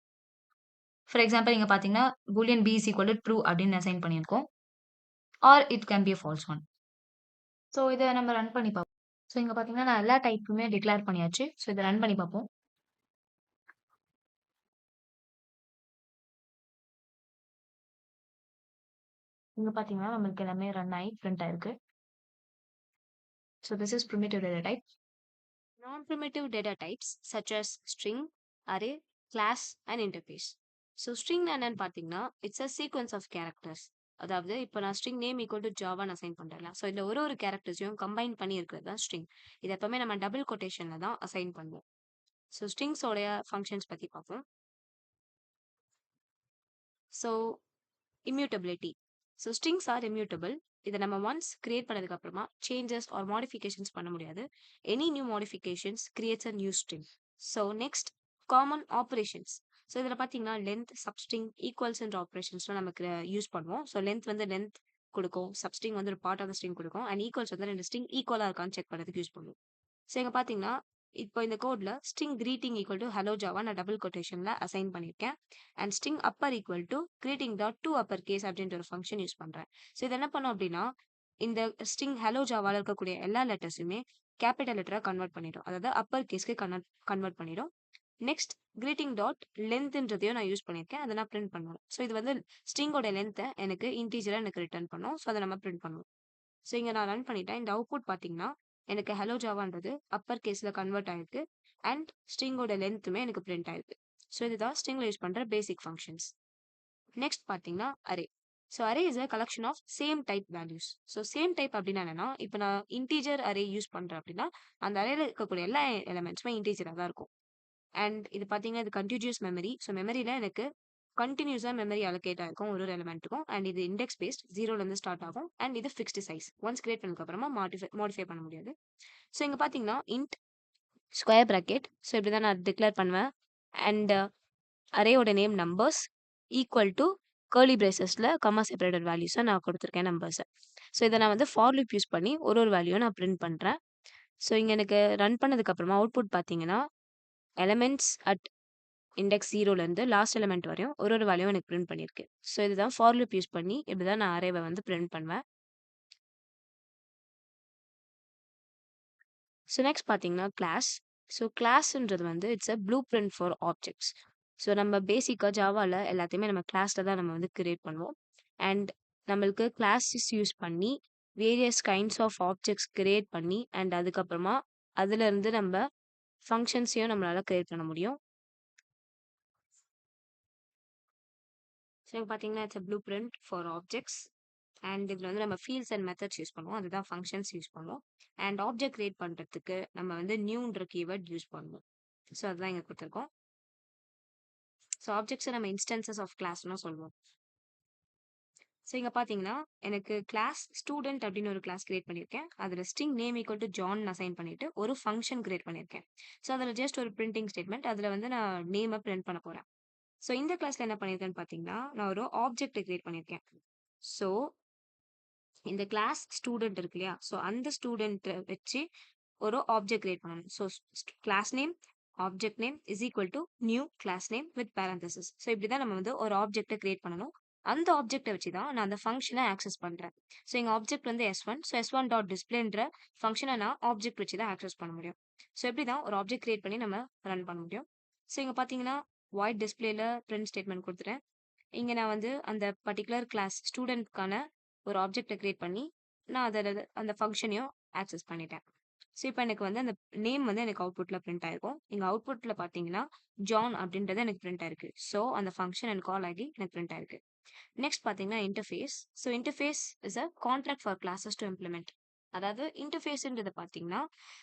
A: ஃபார் எக்ஸாம்பிள் நீங்கள் பார்த்தீங்கன்னா boolean b is equal to true அப்படின்னு அசைன் பண்ணியிருக்கோம். Or it can be a false one. So இதை நம்ம ரன் பண்ணி பார்ப்போம். ஸோ இங்கே பார்த்தீங்கன்னா நான் எல்லா டைப்புமே டிக்ளேர் பண்ணியாச்சு. ஸோ இதை ரன் பண்ணி பார்ப்போம். இங்க பார்த்தீங்கன்னா, நம்மளுக்கு எல்லாமே ரன் ஆயி பிரிண்ட் ஆயிருக்கு. So this is primitive data type. Non-primitive data types such as string, array, class and interface. So string என்னன்னு பார்த்தீங்கன்னா, it's a sequence of characters. அதாவது இப்போ நான் string name equal to java assign பண்றேன்ல. So இந்த ஒரு கேரக்டர்ஸையும் combine பண்ணி இருக்கிறது தான் string. இது எப்பவுமே நம்ம டபுள் கொட்டேஷன்ல தான் அசைன் பண்ணுவோம். ஸோ ஸ்ட்ரிங்ஸோடைய ஃபங்க்ஷன்ஸ் பத்தி பார்ப்போம். So immutability. So strings R immutable. இதை நம்ம ஒன்ஸ் கிரியேட் பண்ணதுக்கு அப்புறமா சேஞ்சஸ் ஆர் மாடிஃபிகேஷன்ஸ் பண்ண முடியாது. Any new modifications creates a new string. So next common operations. So இதில் பார்த்தீங்கன்னா லென்த் சப்ஸ்ட்ரிங் ஈக்குவல்ஸ்ன்ற ஆப்ரேஷன்ஸ்லாம் நமக்கு யூஸ் பண்ணுவோம். ஸோ லென்த் வந்து லென்த் கொடுக்கும், சப்ஸ்ட்ரிங் வந்து ஒரு பார்ட் ஆஃப் த ஸ்ட்ரிங் கொடுக்கும், அண்ட் ஈக்குவல்ஸ் வந்து ரெண்டு ஸ்ட்ரிங் ஈக்குவலாக இருக்கான்னு செக் பண்ணுறதுக்கு யூஸ் பண்ணுவோம். ஸோ இங்கே பார்த்தீங்கன்னா இப்போ இந்த கோட்ல string greeting equal to hello Java நான் டபுள் கொட்டேஷன்ல அசைன் பண்ணியிருக்கேன். And string upper equal to greeting dot to upper case அப்படின்ற ஒரு ஃபங்க்ஷன் யூஸ் பண்றேன். ஸோ இது என்ன பண்ணும் அப்படின்னா இந்த ஸ்ட்ரிங் ஹலோ ஜாவால இருக்கக்கூடிய எல்லா லெட்டர்ஸுமே கேபிட்டல் லெட்டரா கன்வெர்ட் பண்ணிடும், அதாவது அப்பர் கேஸ்க்கு கன்வெர்ட் பண்ணிடும். நெக்ஸ்ட் greeting டாட் லென்த்ன்றதையும் நான் யூஸ் பண்ணியிருக்கேன், அதை நான் பிரிண்ட் பண்ணுவேன். ஸோ இது வந்து ஸ்ட்ரிங்கோட லென்த்தை எனக்கு இன்டீஜரா எனக்கு ரிட்டர்ன் பண்ணும். ஸோ அதை நம்ம பிரிண்ட் பண்ணுவோம். ஸோ இங்க நான் ரன் பண்ணிட்டேன். இந்த அவுட்புட் பார்த்தீங்கன்னா எனக்கு ஹலோ ஜாவான்றது அப்பர் கேஸ்ல கன்வெர்ட் ஆயிருக்கு அண்ட் ஸ்ட்ரிங்கோட லென்த்துமே எனக்கு பிரிண்ட் ஆயிருக்கு. ஸோ இதுதான் ஸ்ட்ரிங்ல யூஸ் பண்ற பேசிக் ஃபங்க்ஷன்ஸ். நெக்ஸ்ட் பார்த்தீங்கன்னா array. So array is a collection of same type values. So same type அப்படின்னா என்னன்னா இப்போ நான் இன்டீஜர் அரே யூஸ் பண்றேன் அப்படின்னா அந்த அரேல இருக்கக்கூடிய எல்லா எலமெண்ட்ஸுமே இன்டீஜரா தான் இருக்கும். அண்ட் இது பார்த்தீங்கன்னா இது கண்டினியூஸ் மெமரி. ஸோ மெமரியில எனக்கு கண்டினியூஸா மெமரி அலோகேட் ஆயிருக்கும் ஒரு எலமெண்ட்டுக்கும். அண்ட் இது இண்டெக்ஸ் பேஸ்ட் ஜீரோல இருந்து ஸ்டார்ட் ஆகும். அண்ட் இது ஃபிக்ஸ்டு சைஸ் ஒன்ஸ் கிரியேட் பண்ணதுக்கு அப்புறமா மாடிஃபை பண்ண முடியாது. ஸோ இங்க பாத்தீங்கன்னா இன்ட் ஸ்கொயர் பிராக்கெட். ஸோ இப்படிதான் நான் டிக்ளேர் பண்ணுவேன். அண்ட் அரேயோட name numbers equal to curly பிரேசஸ்ல கமா செப்பரேட்டட் வேல்யூஸை நான் கொடுத்துருக்கேன் நம்பர்ஸை. ஸோ இதை நான் வந்து ஃபார் லூப் யூஸ் பண்ணி ஒரு வேல்யூ நான் பிரிண்ட் பண்றேன். ஸோ இங்க எனக்கு ரன் பண்ணதுக்கு அப்புறமா அவுட்புட் பாத்தீங்கன்னா எலமெண்ட்ஸ் அட் இண்டெக்ஸ் ஜீரோலேருந்து லாஸ்ட் எலிமெண்ட் வரையும் ஒரு வேல்யூ எனக்கு பிரிண்ட் பண்ணியிருக்கு. ஸோ இதுதான் ஃபார் லூப் யூஸ் பண்ணி இப்படிதான் நான் அரேவை வந்து பிரிண்ட் பண்ணுவேன். ஸோ நெக்ஸ்ட் பார்த்தீங்கன்னா கிளாஸ். ஸோ கிளாஸ்ன்றது வந்து it's a blue print for objects. So நம்ம பேசிக்காக ஜாவாவில் எல்லாத்தையுமே நம்ம கிளாஸில் தான் நம்ம வந்து கிரியேட் பண்ணுவோம். அண்ட் நம்மளுக்கு கிளாஸஸ் யூஸ் பண்ணி various kinds of objects create பண்ணி அண்ட் அதுக்கப்புறமா அதுலேருந்து நம்ம ஃபங்க்ஷன்ஸையும் நம்மளால கிரியேட் பண்ண முடியும். ஸோ பார்த்தீங்கன்னா it's a blue print for objects. And இதில் வந்து நம்ம ஃபீல்ட்ஸ் அண்ட் மெத்தட்ஸ் யூஸ் பண்ணுவோம், அதுதான் ஃபங்க்ஷன்ஸ் யூஸ் பண்ணுவோம். அண்ட் ஆப்ஜெக்ட் கிரியேட் பண்ணுறதுக்கு நம்ம வந்து நியூன்ற கீவேர்ட் யூஸ் பண்ணுவோம். ஸோ அதுதான் இங்கே கொடுத்துருக்கோம். ஸோ ஆப்ஜெக்ட்ஸை நம்ம இன்ஸ்டன்சஸ் ஆஃப் கிளாஸ்னு சொல்லுவோம். ஸோ இங்கே பார்த்தீங்கன்னா எனக்கு கிளாஸ் ஸ்டூடெண்ட் அப்படின்னு ஒரு கிளாஸ் கிரியேட் பண்ணியிருக்கேன். அதில் string name equal to John assign பண்ணிட்டு ஒரு ஃபங்க்ஷன் கிரியேட் பண்ணியிருக்கேன். ஸோ அதில் ஜஸ்ட் ஒரு பிரிண்டிங் ஸ்டேட்மெண்ட், அதில் வந்து நான் நேமை பிரிண்ட் பண்ண போகிறேன். ஸோ இந்த கிளாஸில் என்ன பண்ணியிருக்கேன்னு பார்த்தீங்கன்னா நான் ஒரு ஆப்ஜெக்ட் கிரியேட் பண்ணியிருக்கேன். ஸோ இந்த கிளாஸ் ஸ்டூடெண்ட் இருக்கு இல்லையா, ஸோ அந்த ஸ்டூடெண்ட்டை வச்சு ஒரு ஆப்ஜெக்ட் கிரியேட் பண்ணணும். So class name object name is equal to new class name with parenthesis. So இப்படி தான் நம்ம வந்து ஒரு ஆப்ஜெக்ட்டை கிரியேட் பண்ணணும். அந்த ஆப்ஜெக்ட்டை வச்சு தான் நான் அந்த ஃபங்க்ஷனை ஆக்சஸ் பண்ணுறேன். ஸோ எங்கள் ஆப்ஜெக்ட் வந்து S1. ஸோ S1 டாட் டிஸ்பிளேன்ற ஃபங்க்ஷனை நான் ஆப்ஜெக்ட் வச்சு தான் ஆக்சஸ் பண்ண முடியும். ஸோ இப்படி தான் ஒரு ஆப்ஜெக்ட் கிரியேட் பண்ணி நம்ம ரன் பண்ண முடியும். ஸோ இங்கே பார்த்தீங்கன்னா வாய்ட் டிஸ்பிளேல பிரிண்ட் ஸ்டேட்மெண்ட் கொடுத்துட்டேன். இங்கே நான் வந்து அந்த பர்டிகுலர் கிளாஸ் ஸ்டூடெண்ட்கான ஒரு ஆப்ஜெக்ட்டை கிரியேட் பண்ணி நான் அதில் அந்த ஃபங்க்ஷனையும் ஆக்சஸ் பண்ணிட்டேன். ஸோ இப்போ எனக்கு வந்து அந்த நேம் வந்து எனக்கு அவுட்புட்டில் பிரிண்ட் ஆயிருக்கும். இங்கே அவுட்புட்டில் பார்த்தீங்கன்னா ஜான் அப்படின்றது எனக்கு பிரிண்ட் ஆயிருக்கு. ஸோ அந்த ஃபங்க்ஷன் எனக்கு கால் ஆகி எனக்கு பிரிண்ட் ஆயிருக்கு. நெக்ஸ்ட் பார்த்தீங்கன்னா interface. So interface is a contract for classes too implement. அதாவது இன்டர்ஃபேஸ்ன்றது பார்த்தீங்கன்னா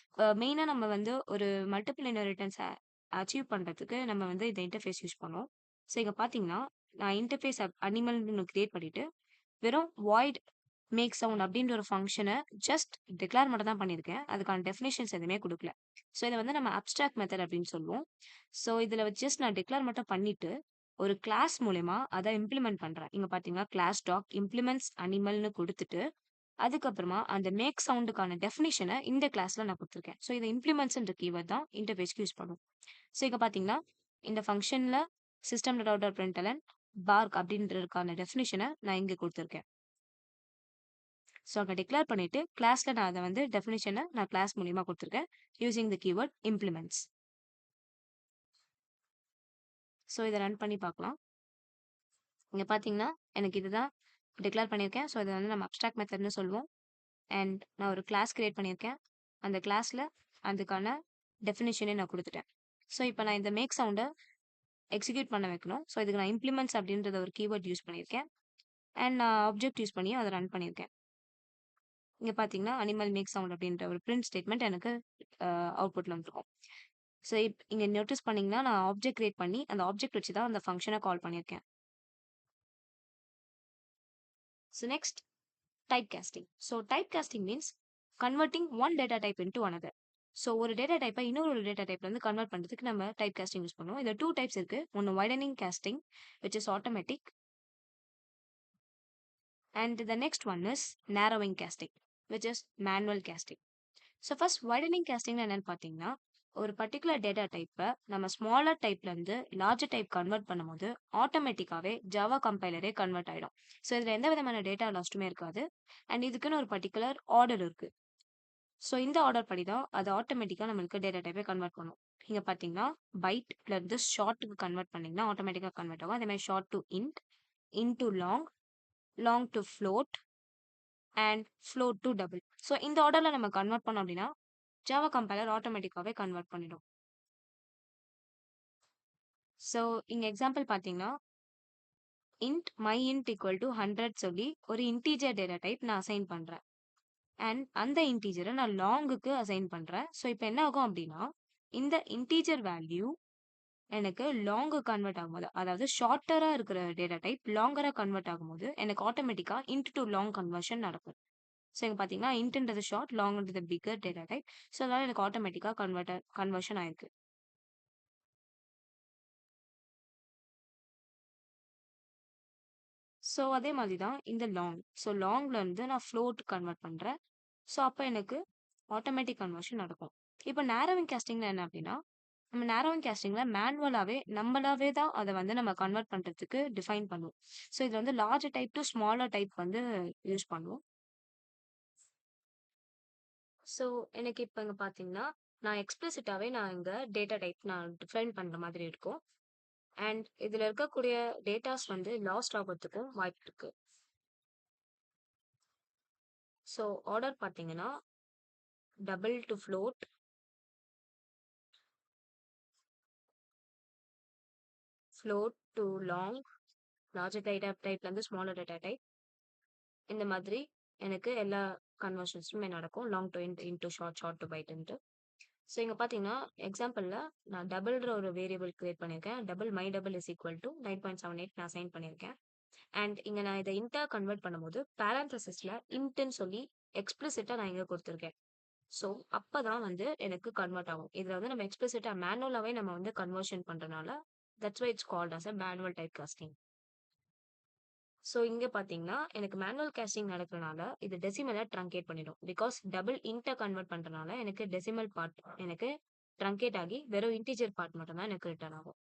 A: மெயினாக நம்ம வந்து ஒரு மல்டிபிள் இன்ஹெரிட்டன்ஸ் அச்சீவ் பண்ணுறதுக்கு நம்ம வந்து இந்த இன்டர்ஃபேஸ் யூஸ் பண்ணுவோம். ஸோ இங்கே பார்த்தீங்கன்னா நான் இன்டர்ஃபேஸ் அனிமல்னு கிரியேட் பண்ணிட்டு வெறும் வாய்ட் மேக் சவுண்ட் அப்படின்ற ஒரு ஃபங்க்ஷனை ஜஸ்ட் டிக்ளேர் மட்டும் தான் பண்ணியிருக்கேன். அதுக்கான டெஃபினேஷன்ஸ் எதுவுமே கொடுக்கல. ஸோ இதை வந்து நம்ம அப்ஸ்ட்ராக்ட் மெத்தட் அப்படின்னு சொல்லுவோம். ஸோ இதில் ஜஸ்ட் நான் டிக்ளேர் மட்டும் பண்ணிட்டு ஒரு கிளாஸ் மூலயமா அதை இம்ப்ளிமெண்ட் பண்ணுறேன். இங்கே பார்த்தீங்கன்னா கிளாஸ் டாக் இம்ப்ளிமெண்ட்ஸ் அனிமல்னு கொடுத்துட்டு அதுக்கப்புறமா அந்த மேக் சவுண்டுக்கான டெஃபினேஷனை இந்த கிளாஸ்ல நான் கொடுத்துருக்கேன். ஸோ இதை இம்ப்ளிமெண்ட்ஸ்ன்ற கீவேர்ட் தான் இன்டர்ஃபேஸ்க்கு யூஸ் பண்ணுவோம். ஸோ இங்கே பார்த்தீங்கன்னா இந்த ஃபங்க்ஷனில் சிஸ்டம் டாட் அவுட் பிரிண்டலன் பார்க் அப்படின்றதுக்கான டெஃபினேஷனை நான் இங்கே கொடுத்துருக்கேன். ஸோ அங்கே டிக்ளேர் பண்ணிட்டு கிளாஸ்ல நான் அதை வந்து டெஃபினேஷனை நான் கிளாஸ் மூலியமா கொடுத்துருக்கேன் using the keyword implements. So இதை ரன் பண்ணி பார்க்கலாம். இங்கே பார்த்தீங்கன்னா எனக்கு இதுதான் டிக்ளேர் பண்ணியிருக்கேன். ஸோ இத வந்து நம்ம அப்ஸ்ட்ராக்ட் மெத்தட்ன்னு சொல்லுவோம். அண்ட் நான் ஒரு கிளாஸ் கிரியேட் பண்ணியிருக்கேன். அந்த கிளாஸ்ல அதுக்கான டெஃபினிஷனே நான் குடுத்துட்டேன். ஸோ இப்ப நான் இந்த மேக் சவுண்ட எக்ஸிக்யூட் பண்ண வைக்கணும். ஸோ இதுக்கு நான் இம்ப்ளிமெண்ட்ஸ் அப்படின்றத ஒரு கீவேர்ட் யூஸ் பண்ணியிருக்கேன். அண்ட் நான் ஆப்ஜெக்ட் யூஸ் பண்ணியும் அத ரன் பண்ணியிருக்கேன். இங்க பார்த்தீங்கன்னா, அனிமல் மேக் சவுண்ட் அப்படின்ற ஒரு பிரிண்ட் ஸ்டேட்மெண்ட் எனக்கு அவுட்புட்ல வந்துருக்கும். ஸோ இங்க நோட்டீஸ் பண்ணீங்கன்னா, நான் ஆப்ஜெக்ட் கிரியேட் பண்ணி, அந்த ஆப்ஜெக்ட் வச்சு தான் அந்த ஃபங்ஷன கால் பண்ணியிருக்கேன். So next type casting. So type costing means converting one data type into another. So ஒரு டேட்டா டைப்பை இன்னொரு டேட்டா டைப்ல இருந்து கன்வெர்ட் பண்றதுக்கு நம்ம டைப் காஸ்டிங் யூஸ் பண்ணுவோம். இதுல 2 டைப்ஸ் இருக்கு. ஒன்னு widening casting which is automatic and the next one is narrowing casting which is manual casting. So first widening காஸ்டிங்னா என்னன்னு பார்த்தீங்கன்னா, ஒரு பர்ட்டிகுலர் டேட்டா டைப்பை நம்ம ஸ்மாலர் டைப்ல இருந்து லார்ஜர் டைப் கன்வெர்ட் பண்ணும்போது ஆட்டோமேட்டிக்காவே ஜாவா கம்பைலரே கன்வெர்ட் ஆயிடும். ஸோ இதுல எந்த விதமான டேட்டா லாஸ்ட்டுமே இருக்காது. அண்ட் இதுக்குன்னு ஒரு பர்ட்டிகுலர் ஆர்டர் இருக்கு. ஸோ இந்த ஆர்டர் படி தான் அது ஆட்டோமேட்டிக்கா நம்மளுக்கு டேட்டா டைப்பை கன்வெர்ட் பண்ணும். இங்க பார்த்தீங்கன்னா, பைட்ல இருந்து ஷார்ட்டுக்கு கன்வெர்ட் பண்ணீங்கன்னா ஆட்டோமேட்டிக்கா கன்வெர்ட் ஆகும். அதே மாதிரி short to int, int to long, long to float and float to double. So இந்த ஆர்டர்ல நம்ம கன்வெர்ட் பண்ணோம் அப்படின்னா ஜாவா கம்பைலர் ஆட்டோமேட்டிக்காவே கன்வெர்ட் பண்ணிடும். ஸோ இங்க எக்ஸாம்பிள் பார்த்தீங்கன்னா, int my int equal to 100 சொல்லி ஒரு இன்டீஜர் டேட்டா டைப் நான் அசைன் பண்றேன். அண்ட் அந்த இன்டீஜரை நான் லாங்குக்கு அசைன் பண்றேன். ஸோ இப்போ என்ன ஆகும் அப்படின்னா, இந்த இன்டீஜர் வேல்யூ எனக்கு லாங்கு கன்வெர்ட் ஆகும்போது, அதாவது ஷார்ட்டரா இருக்கிற டேட்டா டைப் லாங்கரா கன்வெர்ட் ஆகும்போது, எனக்கு ஆட்டோமேட்டிக்கா இன்ட் டு லாங் கன்வர்ஷன் நடக்கும். ஸோ இங்க பார்த்தீங்கன்னா, இன்ட்ன்றது ஷார்ட், லாங்ன்றது பிக்கர் டேட்டா டைப். ஸோ அதனால எனக்கு ஆட்டோமேட்டிக்கா கன்வர்ஷன் ஆயிருக்கு. ஸோ அதே மாதிரி தான் இந்த லாங். ஸோ லாங்ல இருந்து நான் ஃப்ளோட் கன்வெர்ட் பண்றேன். ஸோ அப்ப எனக்கு ஆட்டோமேட்டிக் கன்வர்ஷன் நடக்கும். இப்போ நேரோவிங் காஸ்டிங்ல என்ன அப்படின்னா, நம்ம நேரோவிங் காஸ்டிங்ல மேனுவலாவே நம்மளாவே தான் அத வந்து நம்ம கன்வெர்ட் பண்றதுக்கு டிஃபைன் பண்ணுவோம். ஸோ இதுல வந்து large type to smaller type வந்து யூஸ் பண்ணுவோம். ஸோ எனக்கு இப்ப இங்க பார்த்தீங்கன்னா, நான் எக்ஸ்பிளிசிட்டாவே நான் இங்க டேட்டா டைப் நான் டிஃபைன் பண்ற மாதிரி இருக்கும். அண்ட் இதுல இருக்கக்கூடிய டேட்டாஸ் வந்து லாஸ்ட் ஆகுறதுக்கும் வாய்ப்பு இருக்கு. ஸோ ஆர்டர் பார்த்தீங்கன்னா, double to float, float to long, larger data டைப்லேருந்து ஸ்மாலர் டேட்டா டைப், இந்த மாதிரி எனக்கு எல்லா கன்வர்ஷன்ஸுமே நடக்கும். Long to int, int to short, short to பைட்டுன்ட்டு. ஸோ இங்க பார்த்தீங்கன்னா, எக்ஸாம்பிள்ல நான் டபுள்ன்ற ஒரு வேரியபிள் கிரியேட் பண்ணியிருக்கேன். Double my double is equal to 9.78 நான் அசைன் பண்ணியிருக்கேன். அண்ட் இங்க நான் இதை இன்ட்டா கன்வெர்ட் பண்ணும்போது பேரந்தசிஸ்ல இன்ட்ன்னு சொல்லி எக்ஸ்பிளிசிட்டா நான் இங்க கொடுத்துருக்கேன். ஸோ அப்பதான் வந்து எனக்கு கன்வெர்ட் ஆகும். இதுல வந்து நம்ம எக்ஸ்பிளிசிட்டா மேனுவலாவே நம்ம வந்து கன்வர்ஷன் பண்றனால that's why it's called as a manual type casting. So இங்க பாத்தீங்கன்னா, எனக்கு மேனுவல் காஸ்டிங் நடக்கிறனால இது டெசிமலை ட்ரங்கேட் பண்ணிடும். பிகாஸ் டபுள் இன்ட்ட கன்வெர்ட் பண்றனால எனக்கு டெசிமல் பார்ட் எனக்கு ட்ரங்கேட் ஆகி வெறும் இன்டிஜர் பார்ட் மட்டும் தான் எனக்கு ரிட்டர்ன் ஆகும்.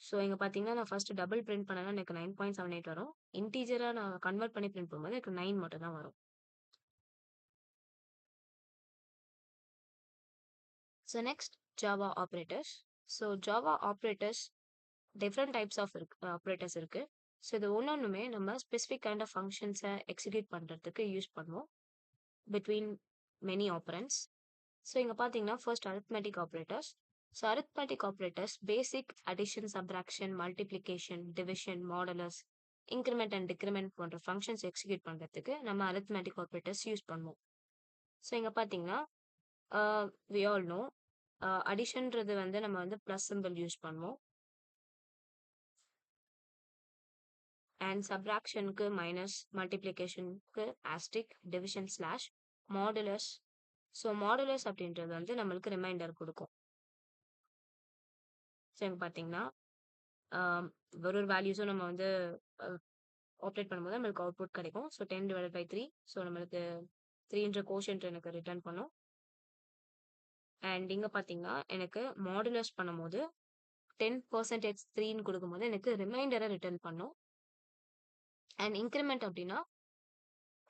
A: ஸோ இங்க பாத்தீங்கன்னா, நான் ஃபர்ஸ்ட் டபுள் பிரிண்ட் பண்ணனா எனக்கு 9.78 வரும். இன்டிஜரா நான் கன்வெர்ட் பண்ணி பிரிண்ட் பண்ணும்போது எனக்கு 9 மட்டும் தான் வரும். So next Java operators. So Java operators different types of operators இருக்கு. ஸோ இது ஒன்னொன்னுமே நம்ம ஸ்பெசிஃபிக் கைண்ட் ஆஃப் ஃபங்க்ஷன்ஸை எக்ஸிக்யூட் பண்றதுக்கு யூஸ் பண்ணுவோம் பிட்வீன் மெனி ஆப்பரண்ட்ஸ். ஸோ இங்க பாத்தீங்கன்னா first arithmetic operators. So arithmetic operators basic addition, subtraction, multiplication, division, modulus, increment and decrement போன்ற ஃபங்க்ஷன்ஸ் எக்ஸிக்யூட் பண்றதுக்கு நம்ம அரித்மெட்டிக் ஆப்பரேட்டர்ஸ் யூஸ் பண்ணுவோம். ஸோ இங்க பாத்தீங்கன்னா வி ஆல் நோ அடிஷன்றது வந்து நம்ம வந்து ப்ளஸ் சிம்பிள் யூஸ் பண்ணுவோம். அண்ட் சப்ராக்ஷனுக்கு மைனஸ், மல்டிப்ளிகேஷனுக்கு asterisk, division slash, modulus. So modulus அப்படின்றது வந்து நம்மளுக்கு ரிமைண்டர் கொடுக்கும். ஸோ இங்க பார்த்தீங்கன்னா ஒரு ஒரு வேல்யூஸும் நம்ம வந்து ஆப்ரேட் பண்ணும்போது நம்மளுக்கு அவுட்புட் கிடைக்கும். ஸோ 10/3. ஸோ நம்மளுக்கு 3ன்ற கோஷன்ட் எனக்கு ரிட்டர்ன் பண்ணும். அண்ட் இங்க பார்த்தீங்கன்னா எனக்கு மாடுலஸ் பண்ணும்போது 10% 3ன்னு கொடுக்கும்போது எனக்கு ரிமைண்டரை ரிட்டர்ன் பண்ணும். அண்ட் இன்க்ரிமெண்ட் அப்படின்னா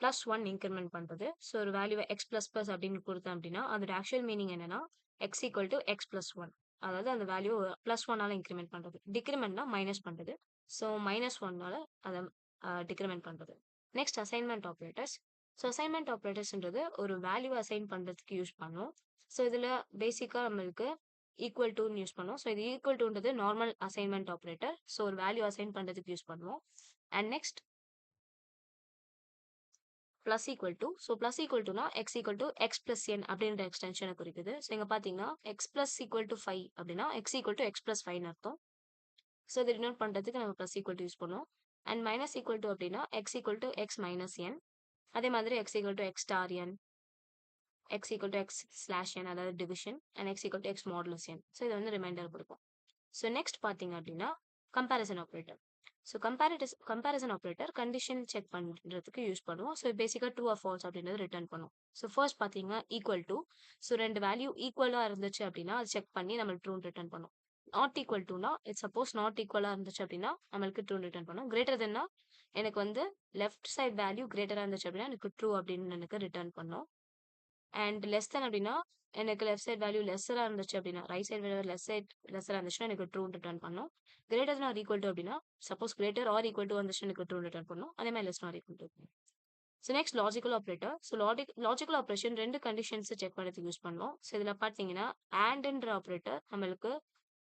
A: +1 இன்க்ரிமெண்ட் பண்றது. ஸோ ஒரு வேல்யூவை எக்ஸ் பிளஸ் பிளஸ் அப்படின்னு கொடுத்தேன் அப்படின்னா அதோட ஆக்சுவல் மீனிங் என்னன்னா X equal to X plus one. அதாவது அந்த வேல்யூ +1ஆல இன்க்ரிமெண்ட் பண்றது. டிக்ரிமெண்ட்னா மைனஸ் பண்றது. ஸோ -1னால அத டிக்ரிமெண்ட் பண்றது. Next assignment operators. So assignment ஆப்பரேட்டர்ஸ்ன்றது ஒரு வேல்யூ அசைன் பண்றதுக்கு யூஸ் பண்ணுவோம். ஸோ இதுல பேசிக்கா நம்மளுக்கு ஈக்குவல் டூன்னு யூஸ் பண்ணுவோம். ஸோ இது ஈக்குவல் டூன்றது நார்மல் அசைன்மென்ட் ஆப்பரேட்டர். ஸோ ஒரு வேல்யூ அசைன் பண்றதுக்கு யூஸ் பண்ணுவோம். And next plus equal to. So plus equal டுனா X equal to X plus N அப்படின்ற எக்ஸ்டென்ஷனை குறிக்குது. ஸோ இங்க பாத்தீங்கன்னா எக்ஸ் பிளஸ் ஈக்குவல் டு 5 அப்படின்னா X equal to X plus 5 அர்த்தம். ஸோ இதை டினோட் பண்றதுக்கு நம்ம பிளஸ் ஈக்குவல் டு யூஸ் பண்ணுவோம். அண்ட் மைனஸ் ஈக்குவல் டு அப்படின்னா X equal to X minus N. அதே மாதிரி X equal to X star N, X equal to X slash N அதாவது division, and X equal to X modulus N. So இது வந்து remainder கொடுக்கும். So next பார்த்தீங்க அப்படின்னா comparison operator. So comparison operator condition check பண்ணுறதுக்கு use பண்ணுவோம். So பேசிக்காக true or false அப்படின்றது ரிட்டர்ன் பண்ணும். ஸோ ஃபர்ஸ்ட் பார்த்தீங்கன்னா ஈக்குவல் டு. ஸோ ரெண்டு வேல்யூ ஈக்குவலாக இருந்துச்சு அப்படின்னா அது செக் பண்ணி நம்மளுக்கு ட்ரூ ரிட்டர்ன் பண்ணும். நாட் ஈக்குவல் டுனா இட்ஸ் சப்போஸ் நாட் ஈக்குவலாக இருந்துச்சு அப்படின்னா நம்மளுக்கு ட்ரூ ரிட்டர்ன் பண்ணும். கிரேட்டர் தென்னா எனக்கு வந்து லெஃப்ட் சைட் வேல்யூ கிரேட்டராக இருந்துச்சு அப்படின்னா எனக்கு ட்ரூ அப்படின்னு எனக்கு ரிட்டர்ன் பண்ணும். அண்ட் லெஸ் தென் அப்படின்னா எனக்கு லெஃப்ட் சைட் வேல்யூ லெஸ்ஸராக இருந்துச்சு அப்படின்னா ரைட் சைட் வேல்யூ லெஸ்ஸராக இருந்துச்சுன்னா எனக்கு ட்ரூ ரிட்டர்ன் பண்ணும். Greater than or equal to அப்படின்னா suppose greater or equal to வந்துச்சு எனக்கு ட்ரூ ரிட்டர்ன் பண்ணும். அதே மாதிரி less or equal to. So next logical operator. So logical operation ரெண்டு கண்டிஷன்ஸ் செக் பண்ணுறதுக்கு யூஸ் பண்ணுவோம். ஸோ இதில் பார்த்தீங்கன்னா ஆண்ட்ன்ற ஆப்ரேட்டர் நம்மளுக்கு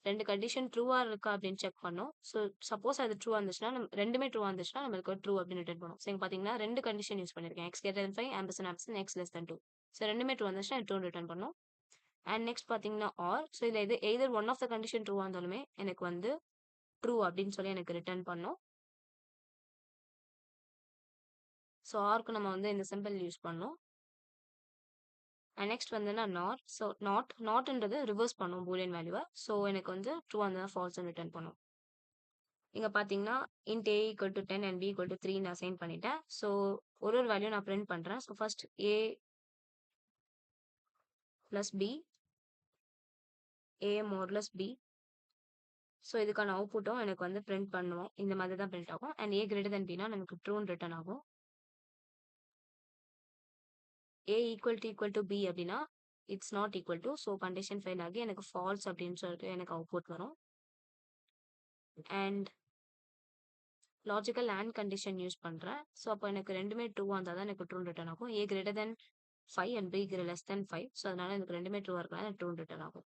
A: ரெண்டு கண்டிஷன் ட்ரூவா இருக்கா அப்படின்னு செக் பண்ணோம். ஸோ சப்போஸ் அது ட்ரூவா இருந்துச்சுன்னா ரெண்டுமே ட்ரூவா இருந்துச்சுன்னா நம்மளுக்கு ட்ரூ அப்படின்னு ரிட்டர்ன் பண்ணும். ஸோ இங்க பார்த்தீங்கன்னா ரெண்டு கண்டிஷன் யூஸ் பண்ணிருக்கேன். X greater than 5 ampersand X less than 2. So ரெண்டுமே ட்ரூ வந்துச்சுன்னா ட்ரூ ரிட்டர்ன் பண்ணும். அண்ட் நெக்ஸ்ட் பார்த்தீங்கன்னா ஆர். ஸோ இதில் இது either one of the condition ட்ரூவா இருந்தாலுமே எனக்கு வந்து ட்ரூ அப்படின்னு சொல்லி எனக்கு ரிட்டர்ன் பண்ணும். ஸோ ஆர்க்கு நம்ம வந்து இந்த சிம்பிள் யூஸ் பண்ணோம். அண்ட் நெக்ஸ்ட் வந்துன்னா நாட். ஸோ நாட்ன்றது ரிவர்ஸ் பண்ணும் பூலியன் வேல்யூவை. ஸோ எனக்கு வந்து ட்ரூ இருந்தால் ஃபால்ஸ் ரிட்டர்ன் பண்ணும். இங்க பாத்தீங்கன்னா int a equal to 10 and b equal to 3 நான் அசைன் பண்ணிட்டேன். ஸோ ஒரு வேல்யூ நான் பிரிண்ட் பண்றேன். So first a plus b, a modulus b. So இதுக்கான அவுட்புட்டும் எனக்கு வந்து பிரிண்ட் பண்ணுவோம். இந்த மாதிரி தான் பிரிண்ட் ஆகும். And a greater than b னா நமக்கு ட்ரூன்னு ரிட்டர்ன் ஆகும். a equal to b அப்படின்னா it's not equal to. So condition fail ஆகி எனக்கு ஃபால்ஸ் அப்படின்னு சொல்லிட்டு எனக்கு அவுட்புட் வரும். And logical and condition use பண்றேன். ஸோ அப்போ எனக்கு ரெண்டுமே ட்ரூவா இருந்தால் தான் எனக்கு ட்ரூ ரிட்டர்ன் ஆகும். a greater than 5 and b less than 5. So அதனால எனக்கு ரெண்டுமே ட்ரூவா இருக்கனால ட்ரூ ரிட்டர்ன் ஆகும்.